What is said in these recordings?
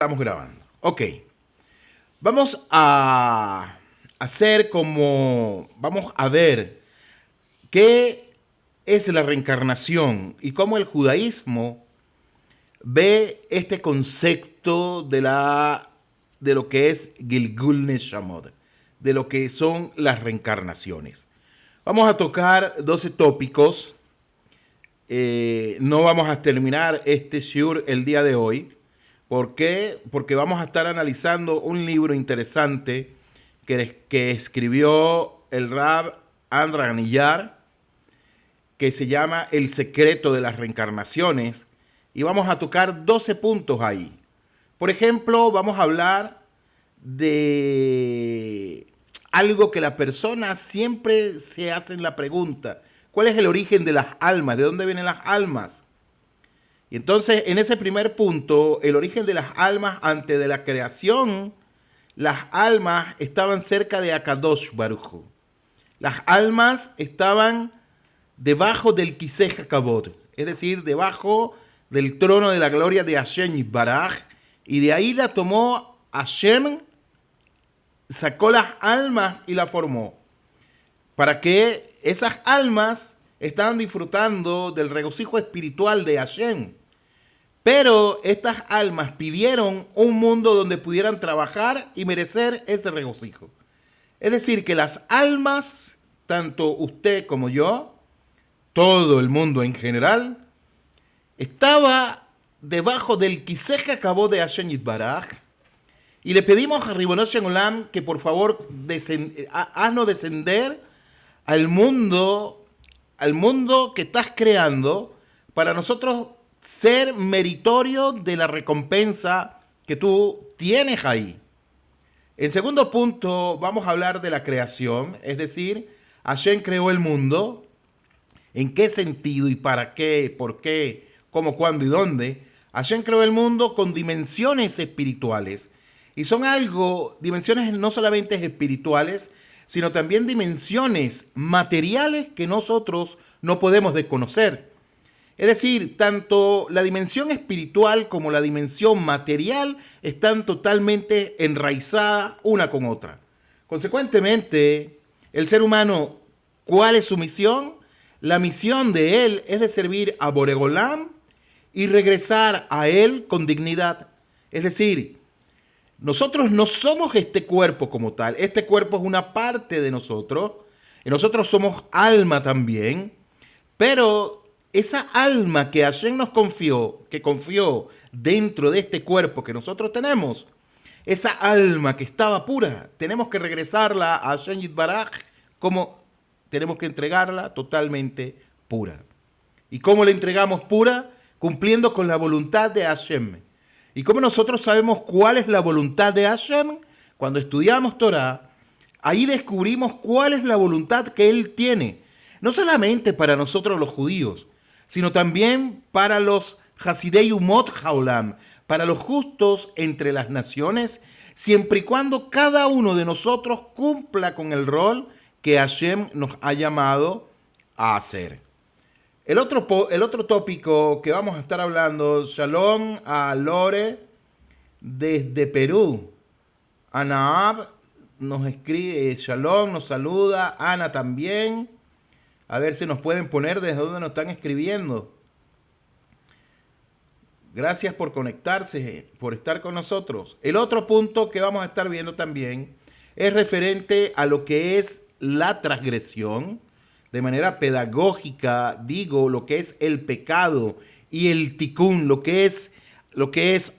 Estamos grabando. Ok. Vamos a hacer como... Vamos a ver qué es la reencarnación y cómo el judaísmo ve este concepto de lo que es Gilgul Neshamot, de lo que son las reencarnaciones. Vamos a tocar 12 tópicos. No vamos a terminar este shiur el día de hoy. ¿Por qué? Porque vamos a estar analizando un libro interesante que escribió el Rab Andra Ganillar, que se llama El secreto de las reencarnaciones, y vamos a tocar 12 puntos ahí. Por ejemplo, vamos a hablar de algo que la persona siempre se hace en la pregunta: ¿cuál es el origen de las almas? ¿De dónde vienen las almas? Y entonces, en ese primer punto, el origen de las almas antes de la creación, las almas estaban cerca de Akadosh Baruj Hu. Las almas estaban debajo del Kisej HaKavod, es decir, debajo del trono de la gloria de Hashem Baraj, y de ahí la tomó Hashem, sacó las almas y la formó, para que esas almas estaban disfrutando del regocijo espiritual de Hashem. Pero estas almas pidieron un mundo donde pudieran trabajar y merecer ese regocijo. Es decir, que las almas, tanto usted como yo, todo el mundo en general, estaba debajo del Kisej que acabó de Hashem Yitbaraj, y le pedimos a Ribono Shel Olam que por favor haznos descender al mundo que estás creando, para nosotros ser meritorio de la recompensa que tú tienes ahí. En segundo punto, vamos a hablar de la creación, es decir, Hashem creó el mundo. ¿En qué sentido y para qué? ¿Por qué? ¿Cómo? ¿Cuándo y dónde? Hashem creó el mundo con dimensiones espirituales. Y son dimensiones no solamente espirituales, sino también dimensiones materiales que nosotros no podemos desconocer. Es decir, tanto la dimensión espiritual como la dimensión material están totalmente enraizadas una con otra. Consecuentemente, el ser humano, ¿cuál es su misión? La misión de él es de servir a Boregolam y regresar a él con dignidad. Es decir, nosotros no somos este cuerpo como tal. Este cuerpo es una parte de nosotros. Y nosotros somos alma también. Pero esa alma que Hashem nos confió, que confió dentro de este cuerpo que nosotros tenemos, esa alma que estaba pura, tenemos que regresarla a Hashem Yitbaraj, como tenemos que entregarla totalmente pura. ¿Y cómo la entregamos pura? Cumpliendo con la voluntad de Hashem. ¿Y cómo nosotros sabemos cuál es la voluntad de Hashem? Cuando estudiamos Torah, ahí descubrimos cuál es la voluntad que Él tiene. No solamente para nosotros los judíos, sino también para los Hasidei Umot Haolam, para los justos entre las naciones, siempre y cuando cada uno de nosotros cumpla con el rol que Hashem nos ha llamado a hacer. El otro tópico que vamos a estar hablando: Shalom a Lore desde Perú. Anaab nos escribe, Shalom, nos saluda. Ana también. A ver si nos pueden poner desde dónde nos están escribiendo. Gracias por conectarse, por estar con nosotros. El otro punto que vamos a estar viendo también es referente a lo que es la transgresión. De manera pedagógica, digo, lo que es el pecado y el tikkun, lo que es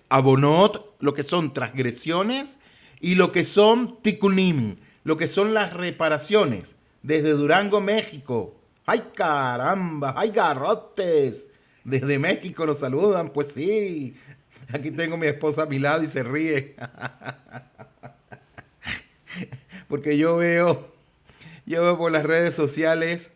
abonot, lo que son transgresiones, y lo que son tikkunim, lo que son las reparaciones. Desde Durango, México. ¡Ay, caramba! ¡Ay, garrotes! Desde México nos saludan. Pues sí, aquí tengo a mi esposa a mi lado y se ríe. Porque yo veo por las redes sociales,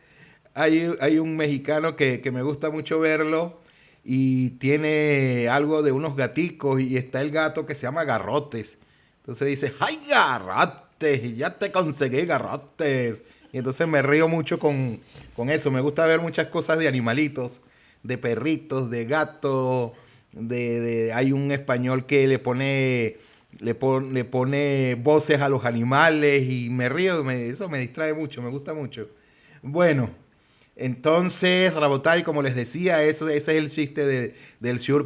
hay un mexicano que me gusta mucho verlo, y tiene algo de unos gaticos, y está el gato que se llama Garrotes. Entonces dice: ¡ay, Garrotes! Ya te conseguí, Garrotes. Y entonces me río mucho con eso. Me gusta ver muchas cosas de animalitos, de perritos, de gatos, Hay un español que le pone voces a los animales y me río, eso me distrae mucho, me gusta mucho. Bueno, entonces, Rabotai, como les decía, ese es el chiste del Shiur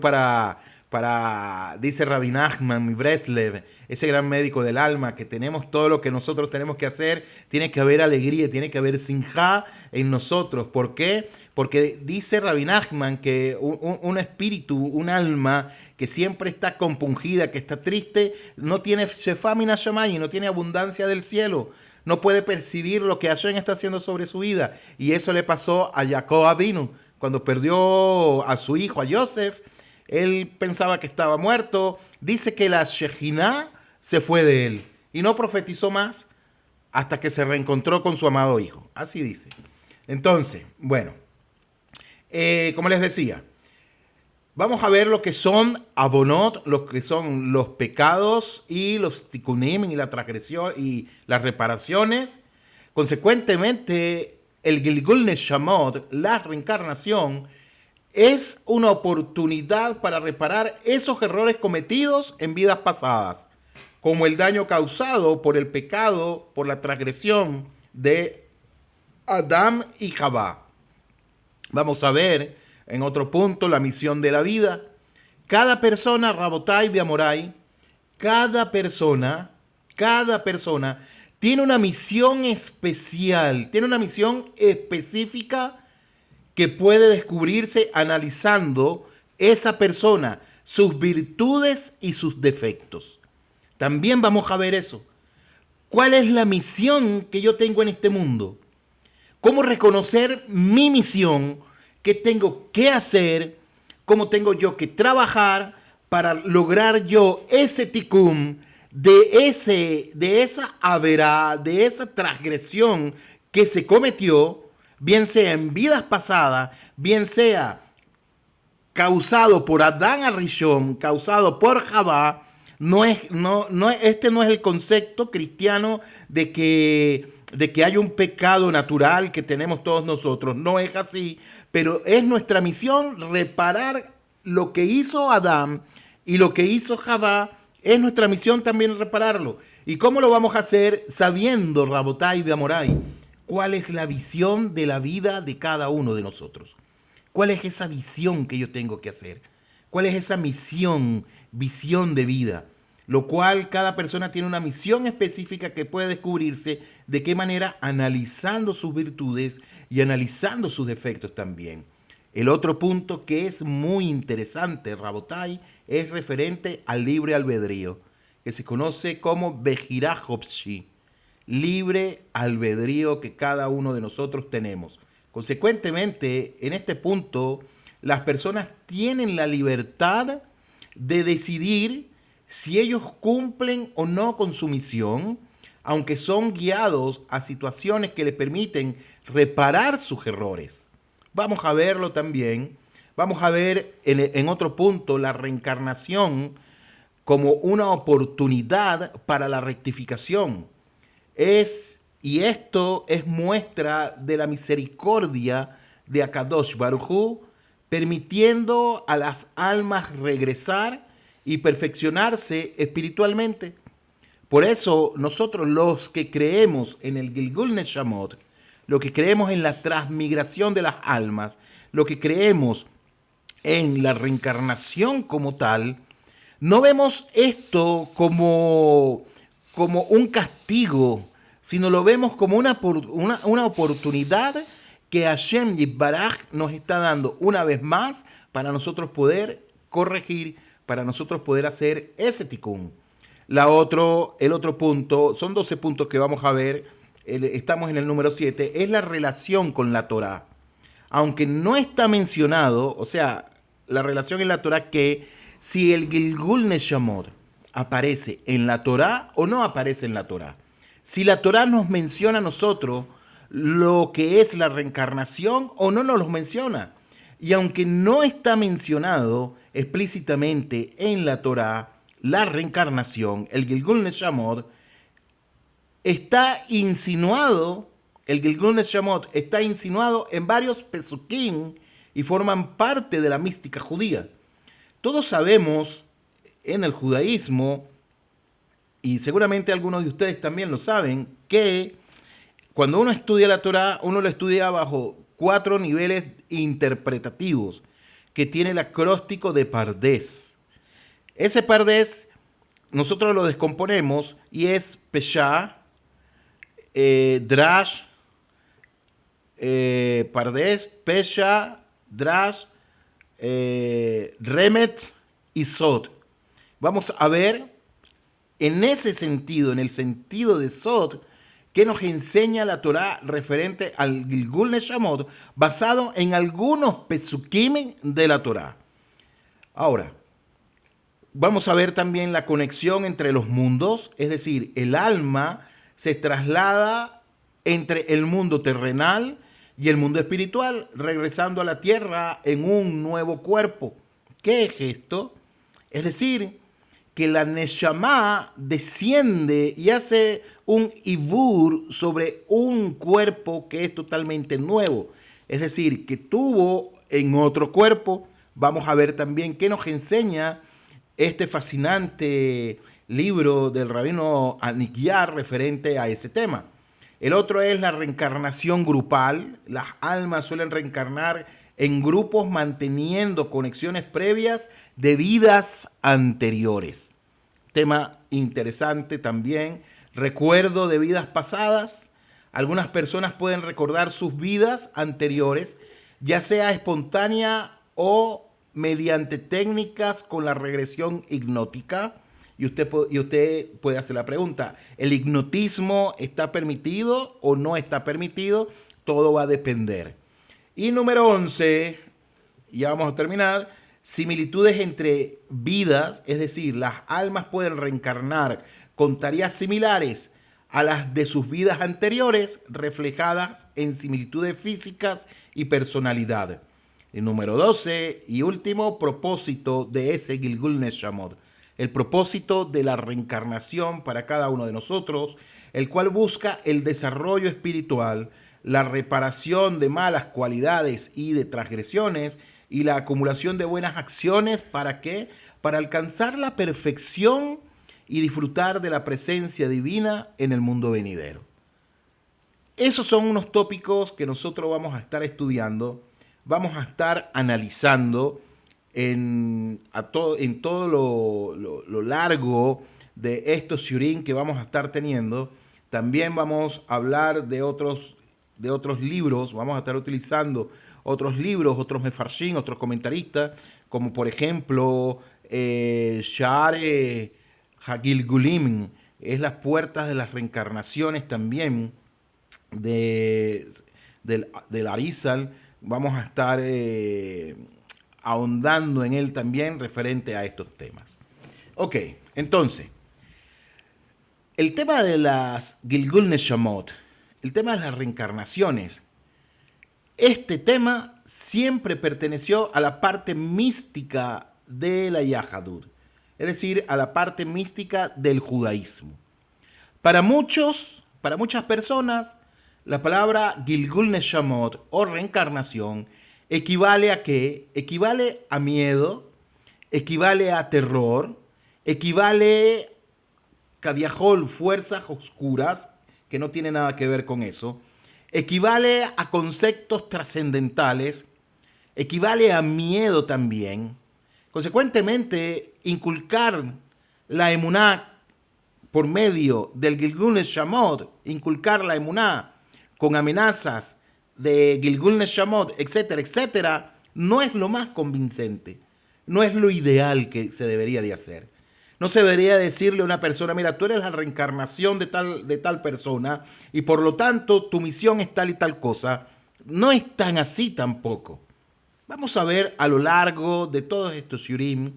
dice Rabbi Nachman Breslev, ese gran médico del alma, que tenemos todo lo que nosotros tenemos que hacer, tiene que haber alegría, tiene que haber sinjá en nosotros. ¿Por qué? Porque dice Rabbi Nachman que un espíritu, un alma que siempre está compungida, que está triste, no tiene shefamina shamayim, no tiene abundancia del cielo, no puede percibir lo que Hashem está haciendo sobre su vida. Y eso le pasó a Jacob Avinu, cuando perdió a su hijo, a Yosef. Él pensaba que estaba muerto. Dice que la Shejinah se fue de él y no profetizó más hasta que se reencontró con su amado hijo. Así dice. Entonces, bueno, como les decía, vamos a ver lo que son abonot, lo que son los pecados y los tikunim y la transgresión y las reparaciones. Consecuentemente, el Gilgul Neshamot, la reencarnación, es una oportunidad para reparar esos errores cometidos en vidas pasadas, como el daño causado por el pecado, por la transgresión de Adán y Javá. Vamos a ver en otro punto la misión de la vida. Cada persona, Rabotai Biamorai, cada persona tiene una misión especial, tiene una misión específica que puede descubrirse analizando esa persona, sus virtudes y sus defectos. También vamos a ver eso. ¿Cuál es la misión que yo tengo en este mundo? ¿Cómo reconocer mi misión? ¿Qué tengo que hacer? ¿Cómo tengo yo que trabajar para lograr yo ese tikkun de esa averá, de esa transgresión que se cometió, bien sea en vidas pasadas, bien sea causado por Adán Arishon, causado por Javá? Este no es el concepto cristiano de que hay un pecado natural que tenemos todos nosotros. No es así, pero es nuestra misión reparar lo que hizo Adán y lo que hizo Javá. Es nuestra misión también repararlo. ¿Y cómo lo vamos a hacer? Sabiendo, Rabotai de Amorai, cuál es la visión de la vida de cada uno de nosotros. ¿Cuál es esa visión que yo tengo que hacer? ¿Cuál es esa visión de vida? Lo cual cada persona tiene una misión específica que puede descubrirse de qué manera, analizando sus virtudes y analizando sus defectos también. El otro punto que es muy interesante, Rabotai, es referente al libre albedrío, que se conoce como Bejirá Hopshi, libre albedrío que cada uno de nosotros tenemos. Consecuentemente, en este punto, las personas tienen la libertad de decidir si ellos cumplen o no con su misión, aunque son guiados a situaciones que les permiten reparar sus errores. Vamos a verlo también. Vamos a ver en otro punto la reencarnación como una oportunidad para la rectificación. Y esto es muestra de la misericordia de Akadosh Baruj Hu, permitiendo a las almas regresar y perfeccionarse espiritualmente. Por eso nosotros los que creemos en el Gilgul Neshamot, lo que creemos en la transmigración de las almas, lo que creemos en la reencarnación como tal, no vemos esto como un castigo, sino lo vemos como una oportunidad que Hashem Yitbaraj nos está dando una vez más para nosotros poder corregir, para nosotros poder hacer ese tikkun. El otro punto, son 12 puntos que vamos a ver, estamos en el número 7, es la relación con la Torah. Aunque no está mencionado, o sea, la relación en la Torah, que si el Gilgul Neshamot aparece en la Torah o no aparece en la Torah. Si la Torah nos menciona a nosotros lo que es la reencarnación o no nos lo menciona. Y aunque no está mencionado explícitamente en la Torah la reencarnación, el Gilgul Neshamot está insinuado, el Gilgul Neshamot está insinuado en varios pesukim y forman parte de la mística judía. Todos sabemos en el judaísmo, y seguramente algunos de ustedes también lo saben, que cuando uno estudia la Torá, uno lo estudia bajo 4 niveles interpretativos que tiene el acróstico de Pardés. Ese Pardés nosotros lo descomponemos y es Peshá, Drash, Pardés, Pesha, Drash, Remet y Sod. Vamos a ver en ese sentido, en el sentido de Sod, qué nos enseña la Torá referente al Gilgul Neshamot, basado en algunos pesukim de la Torá. Ahora, vamos a ver también la conexión entre los mundos, es decir, el alma se traslada entre el mundo terrenal y el mundo espiritual, regresando a la tierra en un nuevo cuerpo. ¿Qué es esto? Es decir, que la Neshama desciende y hace un ibur sobre un cuerpo que es totalmente nuevo. Es decir, que tuvo en otro cuerpo. Vamos a ver también qué nos enseña este fascinante libro del rabino Anikyar referente a ese tema. El otro es la reencarnación grupal. Las almas suelen reencarnar en grupos manteniendo conexiones previas de vidas anteriores. Tema interesante también. Recuerdo de vidas pasadas. Algunas personas pueden recordar sus vidas anteriores, ya sea espontánea o mediante técnicas con la regresión hipnótica. Y usted puede hacer la pregunta, ¿el hipnotismo está permitido o no está permitido? Todo va a depender. Y número 11, ya vamos a terminar, similitudes entre vidas, es decir, las almas pueden reencarnar con tareas similares a las de sus vidas anteriores, reflejadas en similitudes físicas y personalidad. El número 12 y último propósito de ese Gilgul Neshamot. El propósito de la reencarnación para cada uno de nosotros, el cual busca el desarrollo espiritual, la reparación de malas cualidades y de transgresiones y la acumulación de buenas acciones. ¿Para qué? Para alcanzar la perfección y disfrutar de la presencia divina en el mundo venidero. Esos son unos tópicos que nosotros vamos a estar estudiando, vamos a estar analizando en todo lo largo de estos shiurim que vamos a estar teniendo. También vamos a hablar de otros libros, vamos a estar utilizando otros libros, otros mefarshim, otros comentaristas, como por ejemplo Sha'ar HaGilgulim, es las puertas de las reencarnaciones también del Arizal. Vamos a estar ahondando en él también referente a estos temas. Ok, entonces, el tema de las Gilgul Neshamot, el tema de las reencarnaciones, este tema siempre perteneció a la parte mística de la Yahadut, es decir, a la parte mística del judaísmo. Para muchas personas, la palabra Gilgul Neshamot o reencarnación equivale a qué? Equivale a miedo, equivale a terror, equivale caviajol, fuerzas oscuras, que no tiene nada que ver con eso, equivale a conceptos trascendentales, equivale a miedo también. Consecuentemente, inculcar la emuná por medio del Gilgul Neshamot, inculcar la emuná con amenazas de Gilgul Neshamot, etcétera, etcétera, no es lo más convincente, no es lo ideal que se debería de hacer. No se debería decirle a una persona, mira, tú eres la reencarnación de tal persona y por lo tanto tu misión es tal y tal cosa. No es tan así tampoco. Vamos a ver a lo largo de todos estos shiurim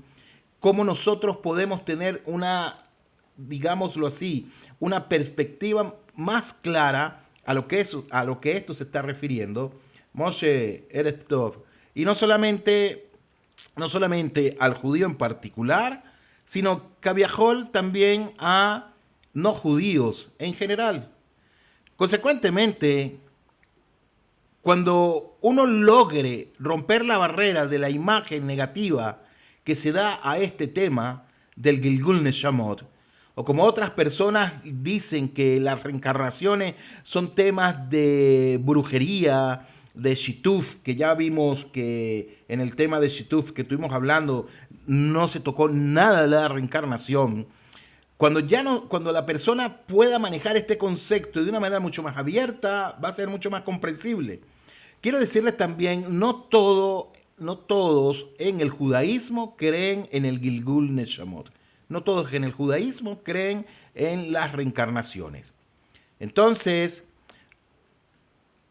cómo nosotros podemos tener una, digámoslo así, una perspectiva más clara a lo que esto se está refiriendo. Moshe Erev Tov. Y no solamente al judío en particular, sino caviajol también a no judíos en general. Consecuentemente, cuando uno logre romper la barrera de la imagen negativa que se da a este tema del Gilgul Neshamot, o como otras personas dicen que las reencarnaciones son temas de brujería, de Shituf, que ya vimos que en el tema de Shituf que estuvimos hablando no se tocó nada de la reencarnación. Cuando la persona pueda manejar este concepto de una manera mucho más abierta, va a ser mucho más comprensible. Quiero decirles también, no todos en el judaísmo creen en el Gilgul Neshamot. No todos en el judaísmo creen en las reencarnaciones. Entonces,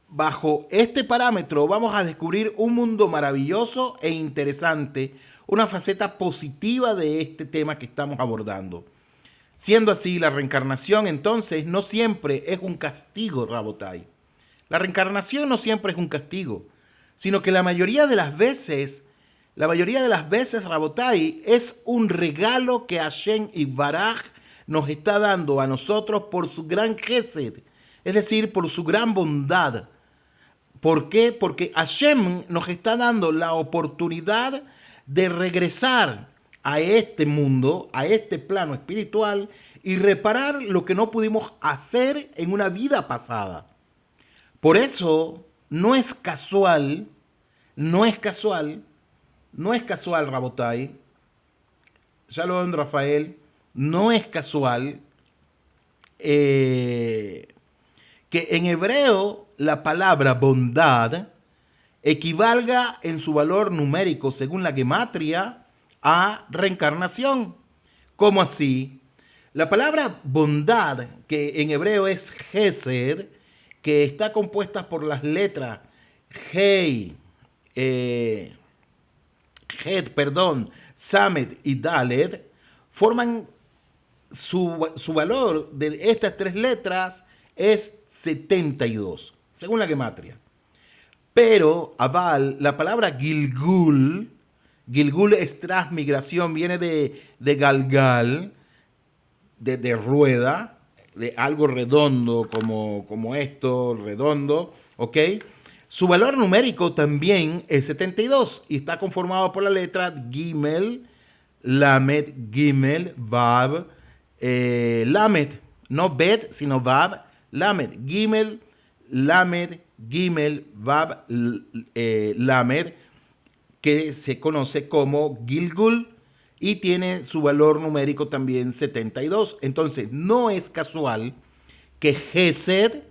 bajo este parámetro vamos a descubrir un mundo maravilloso e interesante, una faceta positiva de este tema que estamos abordando. Siendo así, la reencarnación entonces no siempre es un castigo, Rabotai. La reencarnación no siempre es un castigo, sino que la mayoría de las veces, Rabotai, es un regalo que Hashem Yitbaraj nos está dando a nosotros por su gran gesed, es decir, por su gran bondad. ¿Por qué? Porque Hashem nos está dando la oportunidad de regresar a este mundo, a este plano espiritual y reparar lo que no pudimos hacer en una vida pasada. Por eso no es casual, Rabotai, Shalom Rafael, no es casual que en hebreo la palabra bondad equivalga en su valor numérico según la gematria a reencarnación. ¿Cómo así? La palabra bondad, que en hebreo es Gesed, que está compuesta por las letras Hei, Samet y Dalet, forman su valor de estas tres letras es 72, según la gematria. Pero, Aval, la palabra Gilgul es transmigración, viene de galgal, de rueda, de algo redondo como esto, redondo, ¿ok? Su valor numérico también es 72 y está conformado por la letra Gimel, Lamed, Gimel, Vav, Lamed, no Bet, sino Vav, Lamed, Gimel, Lamed, Gimel, Vav, Lamed, que se conoce como Gilgul y tiene su valor numérico también 72. Entonces, no es casual que Gesed,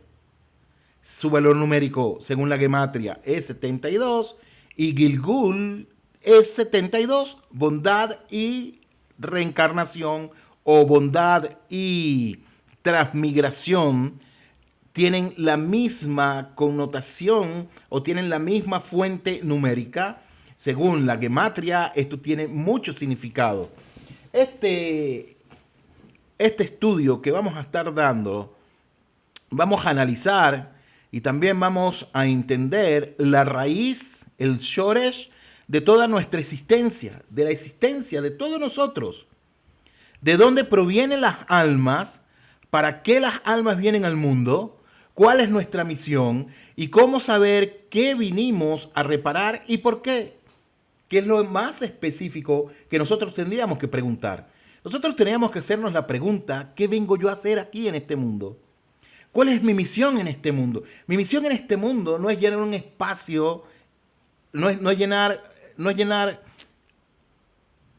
su valor numérico según la gematria es 72 y Gilgul es 72, bondad y reencarnación o bondad y transmigración tienen la misma connotación o tienen la misma fuente numérica. Según la gematria, esto tiene mucho significado. Este estudio que vamos a estar dando, vamos a analizar y también vamos a entender la raíz, el shoresh, de toda nuestra existencia, de la existencia de todos nosotros. De dónde provienen las almas, para qué las almas vienen al mundo, cuál es nuestra misión y cómo saber qué vinimos a reparar y por qué. Que es lo más específico que nosotros tendríamos que preguntar. Nosotros tendríamos que hacernos la pregunta, ¿qué vengo yo a hacer aquí en este mundo? ¿Cuál es mi misión en este mundo? Mi misión en este mundo no es llenar un espacio, no es llenar,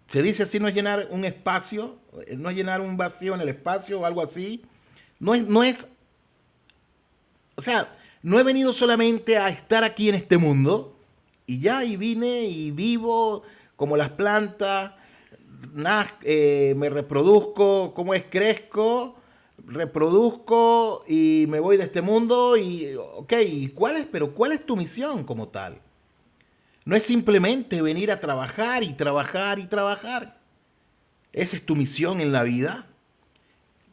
se dice así, no es llenar un espacio, no es llenar un vacío en el espacio o algo así. No he venido solamente a estar aquí en este mundo, y ya, y vine y vivo como las plantas, me reproduzco, crezco, reproduzco y me voy de este mundo y, ok, ¿cuál es tu misión como tal? No es simplemente venir a trabajar y trabajar y trabajar. ¿Esa es tu misión en la vida?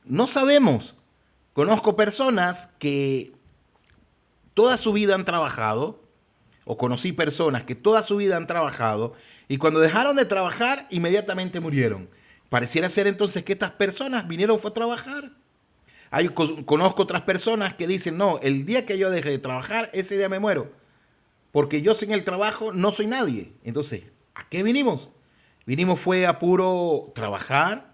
No sabemos. Conozco personas que toda su vida han trabajado, o conocí personas que toda su vida han trabajado y cuando dejaron de trabajar inmediatamente murieron. Pareciera ser entonces que estas personas vinieron fue a trabajar. Conozco otras personas que dicen, no, el día que yo deje de trabajar, ese día me muero. Porque yo sin el trabajo no soy nadie. Entonces, ¿a qué vinimos? ¿Vinimos fue a puro trabajar?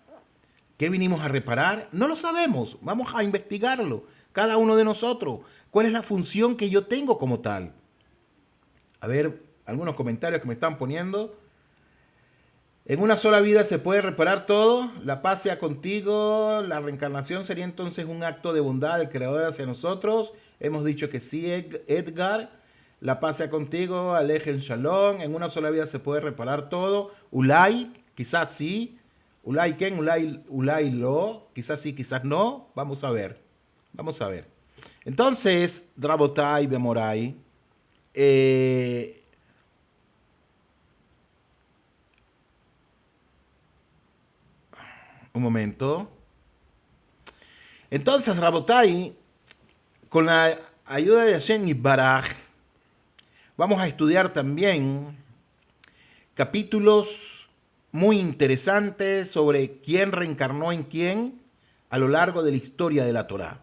¿Qué vinimos a reparar? No lo sabemos. Vamos a investigarlo. Cada uno de nosotros. ¿Cuál es la función que yo tengo como tal? A ver, algunos comentarios que me están poniendo. En una sola vida se puede reparar todo. La paz sea contigo. La reencarnación sería entonces un acto de bondad del Creador hacia nosotros. Hemos dicho que sí, Edgar. La paz sea contigo. Alejen Shalom. En una sola vida se puede reparar todo. Ulay, quizás sí. Ulay Ken, Ulay Lo. Quizás sí, quizás no. Vamos a ver. Vamos a ver. Entonces, Drabotai, Bemorai. Un momento. Entonces, Rabotai, con la ayuda de Hashem y Baraj, vamos a estudiar también capítulos muy interesantes sobre quién reencarnó en quién a lo largo de la historia de la Torá.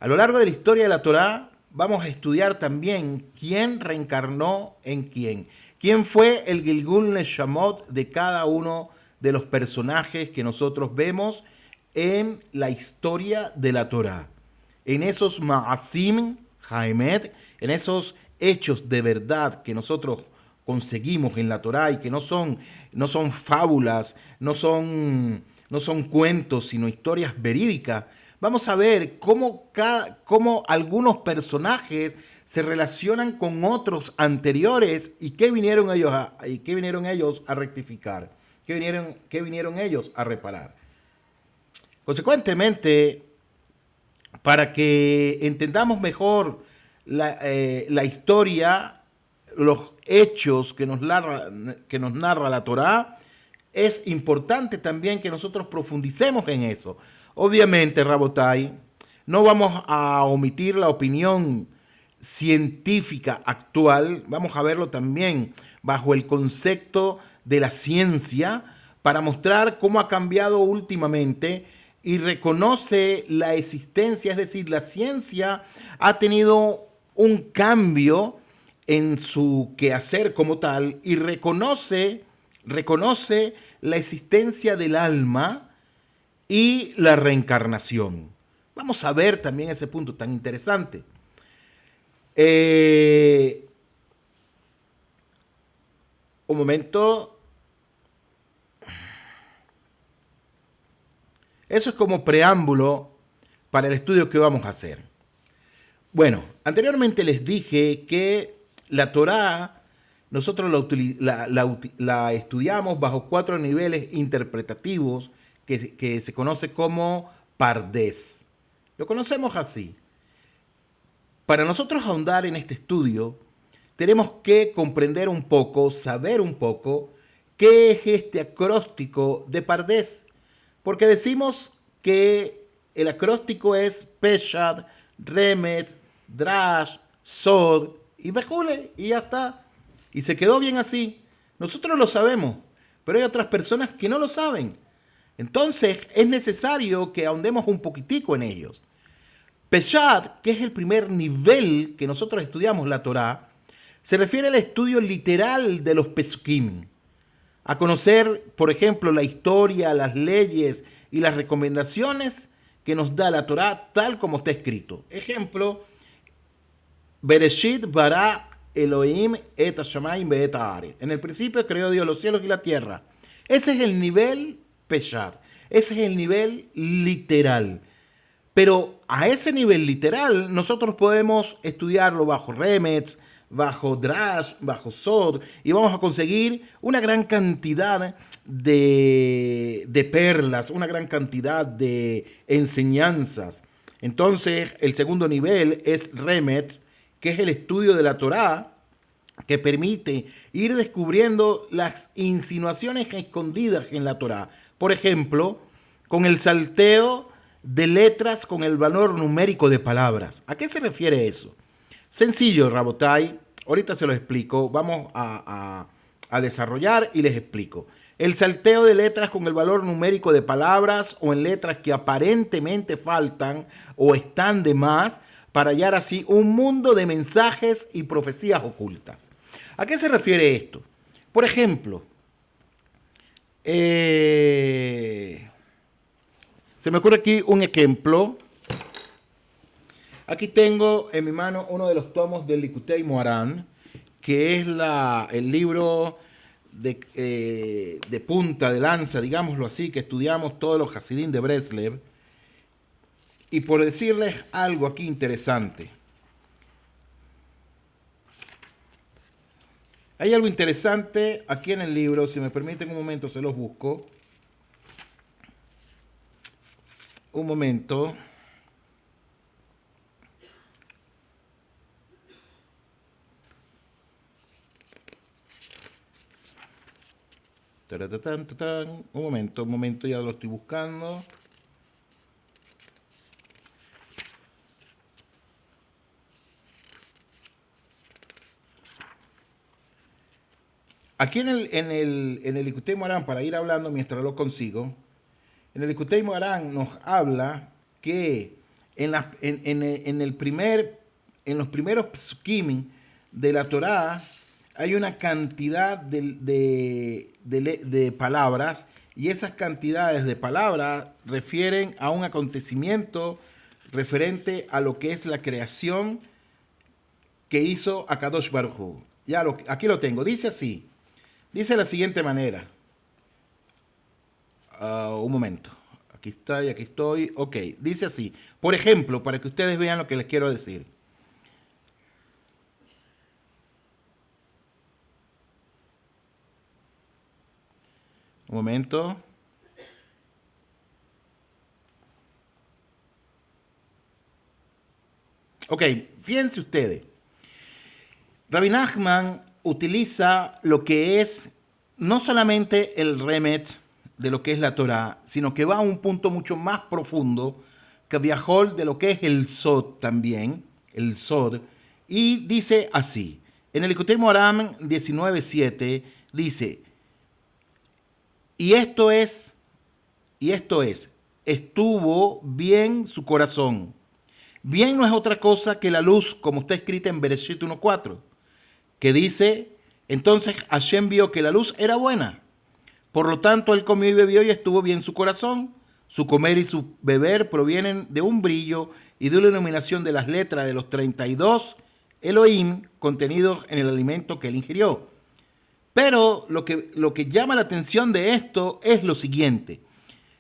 A lo largo de la historia de la Torá vamos a estudiar también quién reencarnó en quién. Quién fue el Gilgul Neshamot de cada uno de los personajes que nosotros vemos en la historia de la Torá. En esos Ma'asim Haemet, en esos hechos de verdad que nosotros conseguimos en la Torá y que no son fábulas, no son cuentos, sino historias verídicas. Vamos a ver cómo algunos personajes se relacionan con otros anteriores y qué vinieron ellos a rectificar, qué vinieron ellos a reparar. Consecuentemente, para que entendamos mejor la historia, los hechos que nos narra la Torá, es importante también que nosotros profundicemos en eso. Obviamente, Rabotai, no vamos a omitir la opinión científica actual, vamos a verlo también bajo el concepto de la ciencia para mostrar cómo ha cambiado últimamente y reconoce la existencia, es decir, la ciencia ha tenido un cambio en su quehacer como tal y reconoce la existencia del alma y la reencarnación. Vamos a ver también ese punto tan interesante. Un momento. Eso es como preámbulo para el estudio que vamos a hacer. Bueno, anteriormente les dije que la Torá nosotros la estudiamos bajo 4 niveles interpretativos que se conoce como Pardés. Lo conocemos así. Para nosotros ahondar en este estudio, tenemos que comprender un poco, saber un poco, qué es este acróstico de Pardés. Porque decimos que el acróstico es Peshat, Remet, Drash, Sod y Bejule, y ya está. Y se quedó bien así. Nosotros lo sabemos, pero hay otras personas que no lo saben. Entonces es necesario que ahondemos un poquitico en ellos. Peshat, que es el primer nivel que nosotros estudiamos la Torá, se refiere al estudio literal de los Pesukim. A conocer, por ejemplo, la historia, las leyes y las recomendaciones que nos da la Torá tal como está escrito. Ejemplo, Bereshit bara Elohim et hashamayim ve'et haaretz. En el principio creó Dios los cielos y la tierra. Ese es el nivel Peshat. Ese es el nivel literal. Pero a ese nivel literal nosotros podemos estudiarlo bajo Remetz, bajo Drash, bajo Sod, y vamos a conseguir una gran cantidad de perlas, una gran cantidad de enseñanzas. Entonces, el segundo nivel es Remetz, que es el estudio de la Torá, que permite ir descubriendo las insinuaciones escondidas en la Torá. Por ejemplo, con el salteo de letras con el valor numérico de palabras. ¿A qué se refiere eso? Sencillo, Rabotai. Ahorita se lo explico. Vamos a desarrollar y les explico. El salteo de letras con el valor numérico de palabras o en letras que aparentemente faltan o están de más para hallar así un mundo de mensajes y profecías ocultas. ¿A qué se refiere esto? Por ejemplo, Se me ocurre aquí un ejemplo. Aquí tengo en mi mano uno de los tomos del Likutei Moharan, que es el libro de punta, de lanza, digámoslo así, que estudiamos todos los Hasidim de Breslev. Y por decirles algo aquí interesante. Hay algo interesante aquí en el libro, si me permiten un momento se los busco. Un momento. Un momento, ya lo estoy buscando. Aquí en el Likutei Moharan, para ir hablando mientras lo consigo, en el Likutei Moharan nos habla que en los primeros psukim de la Torá hay una cantidad de palabras, y esas cantidades de palabras refieren a un acontecimiento referente a lo que es la creación que hizo Akadosh Baruj Hu. Aquí lo tengo, dice así. Dice de la siguiente manera. Un momento. Aquí estoy, aquí estoy. Ok, dice así. Por ejemplo, para que ustedes vean lo que les quiero decir. Un momento. Ok, fíjense ustedes. Rabbi Nachman utiliza lo que es no solamente el remet de lo que es la Torá, sino que va a un punto mucho más profundo, que viajó de lo que es el Sod también, el Sod, y dice así, en el Likutei Moharan 19.7, dice, y esto es, estuvo bien su corazón. Bien no es otra cosa que la luz, como está escrita en Bereshit 1.4, que dice, entonces Hashem vio que la luz era buena. Por lo tanto, él comió y bebió y estuvo bien su corazón. Su comer y su beber provienen de un brillo y de una iluminación de las letras de los 32 Elohim contenidos en el alimento que él ingirió. Pero lo que llama la atención de esto es lo siguiente.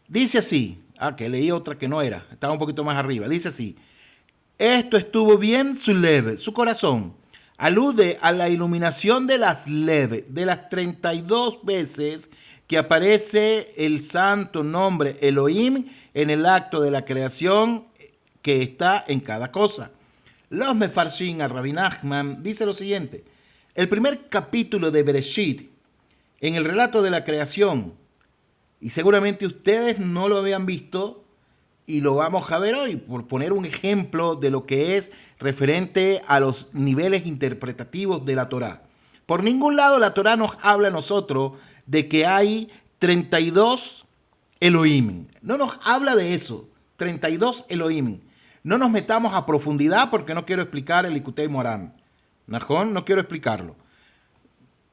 Dice así, que leí otra que no era, estaba un poquito más arriba. Dice así, esto estuvo bien su lev, su corazón. Alude a la iluminación de las lev, de las 32 veces que aparece el santo nombre Elohim en el acto de la creación que está en cada cosa. Los Mefarshim al Rabbi Nachman dice lo siguiente. El primer capítulo de Bereshit, en el relato de la creación, y seguramente ustedes no lo habían visto, y lo vamos a ver hoy, por poner un ejemplo de lo que es referente a los niveles interpretativos de la Torá. Por ningún lado la Torá nos habla a nosotros de que hay 32 Elohim. No nos habla de eso, 32 Elohim. No nos metamos a profundidad porque no quiero explicar el Likutei Moharan. Najón, no quiero explicarlo.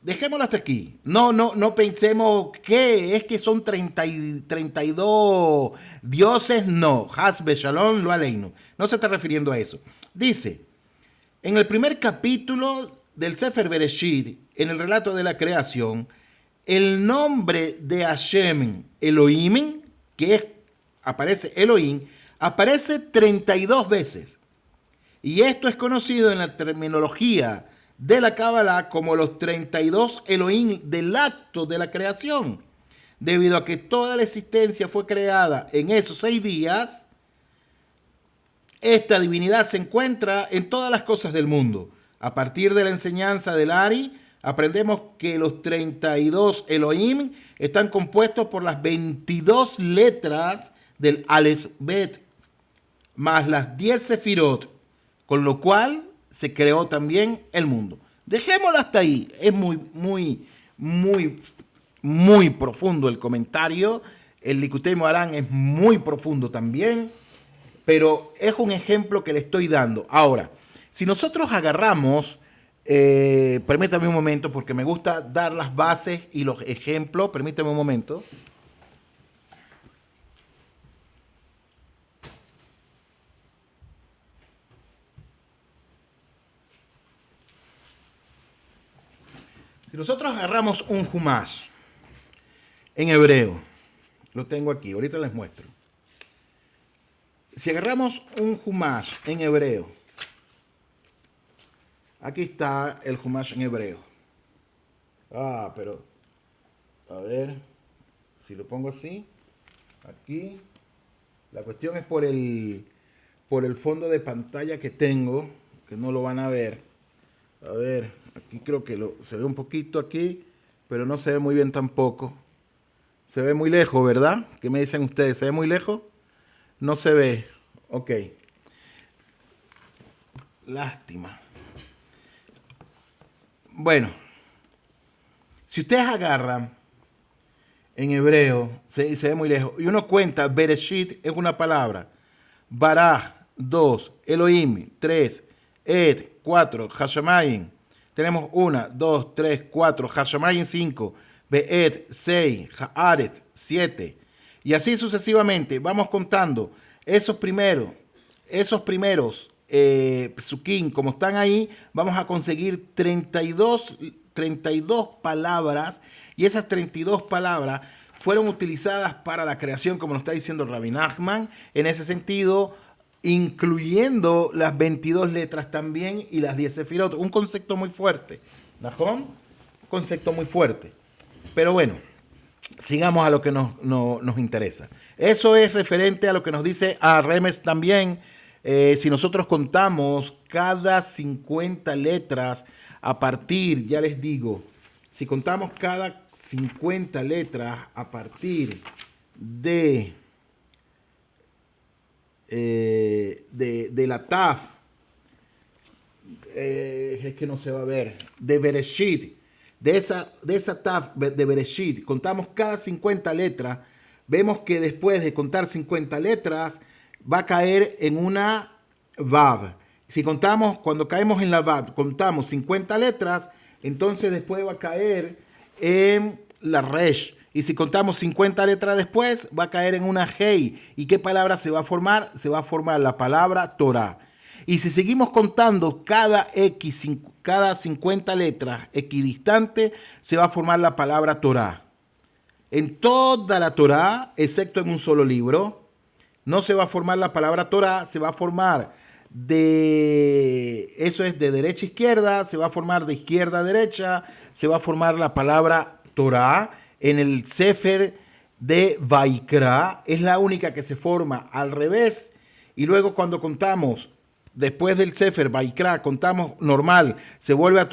Dejémoslo hasta aquí. No pensemos que es que son 32 dioses. No. Hasbe Shalom lo aleinu. No se está refiriendo a eso. Dice, en el primer capítulo del Sefer Bereshit, en el relato de la creación, el nombre de Hashem Elohim, aparece Elohim, aparece 32 veces. Y esto es conocido en la terminología de la Kabbalah como los 32 Elohim del acto de la creación. Debido a que toda la existencia fue creada en esos 6 días, esta divinidad se encuentra en todas las cosas del mundo. A partir de la enseñanza del Ari, aprendemos que los 32 Elohim están compuestos por las 22 letras del Aleph Bet, más las 10 Sefirot, con lo cual se creó también el mundo. Dejémoslo hasta ahí. Es muy profundo el comentario. El Likutei Moharan es muy profundo también, pero es un ejemplo que le estoy dando. Ahora, si nosotros agarramos Permítame un momento porque me gusta dar las bases y los ejemplos. Permítame un momento. Si nosotros agarramos un Humash en hebreo, lo tengo aquí, ahorita les muestro. Si agarramos un Humash en hebreo, aquí está el Humash en hebreo. Pero, a ver, si lo pongo así, aquí, la cuestión es por el fondo de pantalla que tengo, que no lo van a ver. A ver, aquí creo que se ve un poquito aquí, pero no se ve muy bien tampoco. Se ve muy lejos, ¿verdad? ¿Qué me dicen ustedes? ¿Se ve muy lejos? No se ve. Ok. Lástima. Bueno, si ustedes agarran en hebreo, se ve muy lejos, y uno cuenta, Bereshit es una palabra, Baraj, 2, Elohim, 3, Ed, 4, Hashamayim. Tenemos 1, 2, 3, 4, Hashamayim 5, Be'ed 6, Haaret 7. Y así sucesivamente, vamos contando esos primeros psukim, como están ahí, vamos a conseguir 32 palabras, y esas 32 palabras fueron utilizadas para la creación, como nos está diciendo Rabbi Nachman, en ese sentido, incluyendo las 22 letras también y las 10 sefirot. Un concepto muy fuerte, ¿Najón? Un concepto muy fuerte. Pero bueno, sigamos a lo que nos interesa. Eso es referente a lo que nos dice a Remes también. Si nosotros contamos cada 50 letras a partir, ya les digo, si contamos cada 50 letras a partir de la Taf, es que no se va a ver, de Bereshit, de esa Taf de Bereshit, contamos cada 50 letras, vemos que después de contar 50 letras, va a caer en una Vav. Si contamos, cuando caemos en la Vav, contamos 50 letras, entonces después va a caer en la Resh. Y si contamos 50 letras después, va a caer en una Hei. ¿Y qué palabra se va a formar? Se va a formar la palabra Torah. Y si seguimos contando cada 50 letras equidistante, se va a formar la palabra Torah. En toda la Torah, excepto en un solo libro, no se va a formar la palabra Torah, se va a formar eso es de derecha a izquierda, se va a formar de izquierda a derecha, se va a formar la palabra Torah. En el Sefer de Vaikra es la única que se forma al revés. Y luego cuando contamos, después del Sefer Vaikra, contamos normal, se vuelve a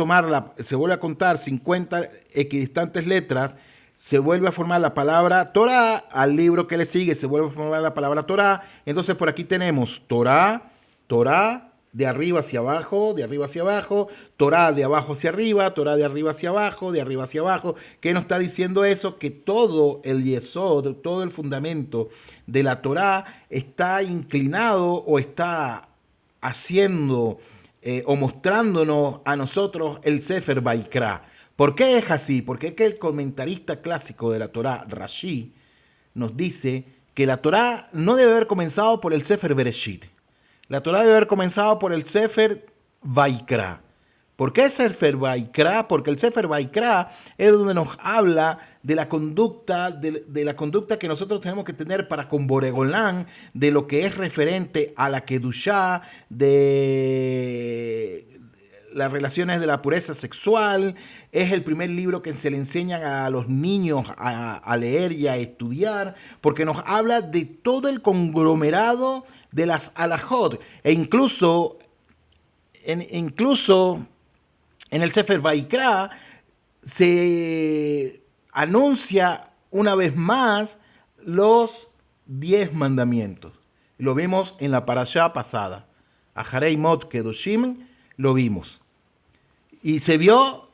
contar 50 equidistantes letras, se vuelve a formar la palabra Torah, al libro que le sigue se vuelve a formar la palabra Torah. Entonces por aquí tenemos Torah, de arriba hacia abajo, de arriba hacia abajo, Torah de abajo hacia arriba, Torah de arriba hacia abajo, de arriba hacia abajo. ¿Qué nos está diciendo eso? Que todo el yesod, todo el fundamento de la Torah está inclinado o está haciendo o mostrándonos a nosotros el Sefer Vaikra. ¿Por qué es así? Porque es que el comentarista clásico de la Torah, Rashi, nos dice que la Torah no debe haber comenzado por el Sefer Bereshit. La Torah debe haber comenzado por el Sefer Vaikra. ¿Por qué Sefer Vaikra? Porque el Sefer Vaikra es donde nos habla de la conducta, de la conducta que nosotros tenemos que tener para con Boregolán, de lo que es referente a la Kedushá, de las relaciones de la pureza sexual. Es el primer libro que se le enseñan a los niños a leer y a estudiar, porque nos habla de todo el conglomerado de las alajot, e incluso en el Sefer Vaikra se anuncia una vez más los 10 mandamientos. Lo vimos en la parashá pasada. Aharei Mot Kedoshim lo vimos. Y se vio,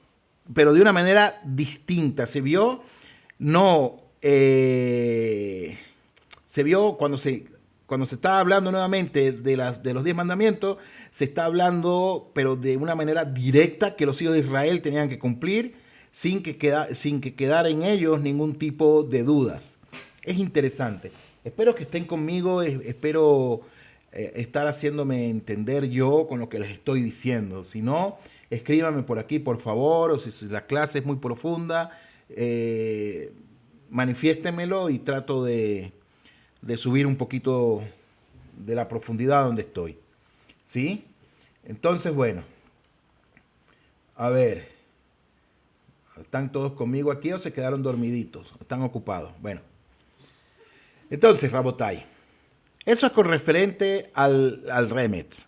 pero de una manera distinta. Se vio, no, se vio cuando se cuando se está hablando nuevamente de los 10 mandamientos, se está hablando, pero de una manera directa, que los hijos de Israel tenían que cumplir sin que quedara en ellos ningún tipo de dudas. Es interesante. Espero que estén conmigo, espero estar haciéndome entender yo con lo que les estoy diciendo. Si no, escríbanme por aquí, por favor, o si la clase es muy profunda, manifiéstemelo y trato de subir un poquito de la profundidad donde estoy. ¿Sí? Entonces, bueno, a ver, ¿están todos conmigo aquí o se quedaron dormiditos? ¿Están ocupados? Bueno, entonces, Rabotai, eso es con referente al Remetz.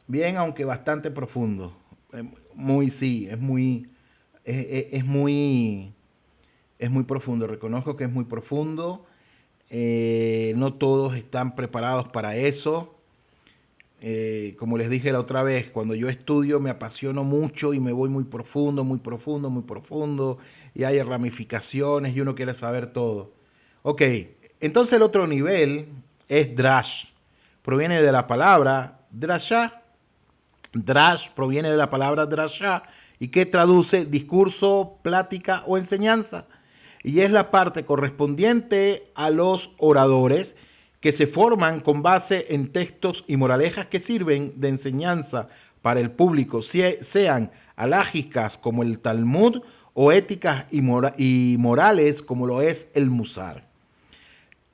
Bien, aunque bastante profundo. Muy, sí, es muy profundo. Reconozco que es muy profundo. No todos están preparados para eso. Como les dije la otra vez, cuando yo estudio me apasiono mucho y me voy muy profundo, muy profundo, muy profundo, y hay ramificaciones y uno quiere saber todo. Ok, entonces el otro nivel es Drash. Proviene de la palabra Drashá. Drash proviene de la palabra Drashá y que traduce discurso, plática o enseñanza. Y es la parte correspondiente a los oradores que se forman con base en textos y moralejas que sirven de enseñanza para el público, sean alágicas como el Talmud o éticas y morales como lo es el Musar.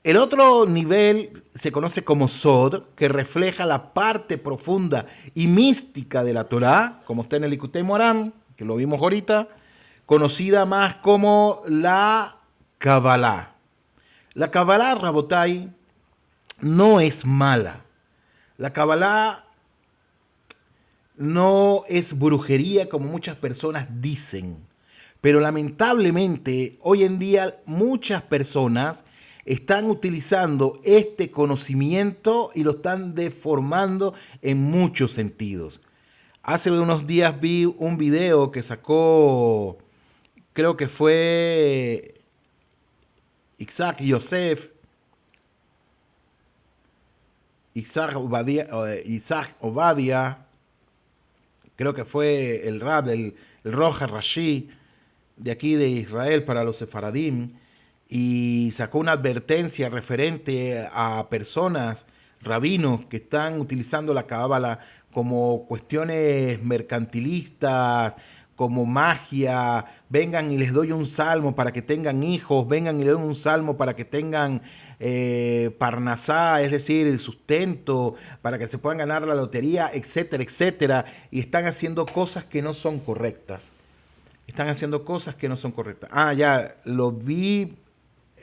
El otro nivel se conoce como Sod, que refleja la parte profunda y mística de la Torá, como está en el Likutei Moharan, que lo vimos ahorita, conocida más como la Kabbalah. La Kabbalah, Rabotai, no es mala. La Kabbalah no es brujería como muchas personas dicen. Pero lamentablemente, hoy en día muchas personas están utilizando este conocimiento y lo están deformando en muchos sentidos. Hace unos días vi un video que sacó, creo que fue Isaac Yosef, Isaac Obadia, creo que fue el Rab, el Roja Rashi de aquí de Israel para los sefaradim, y sacó una advertencia referente a personas, rabinos, que están utilizando la cábala como cuestiones mercantilistas, como magia. Vengan y les doy un salmo para que tengan hijos, vengan y les doy un salmo para que tengan parnasá, es decir, el sustento, para que se puedan ganar la lotería, etcétera, etcétera. Y están haciendo cosas que no son correctas. Están haciendo cosas que no son correctas. Ah, ya, lo vi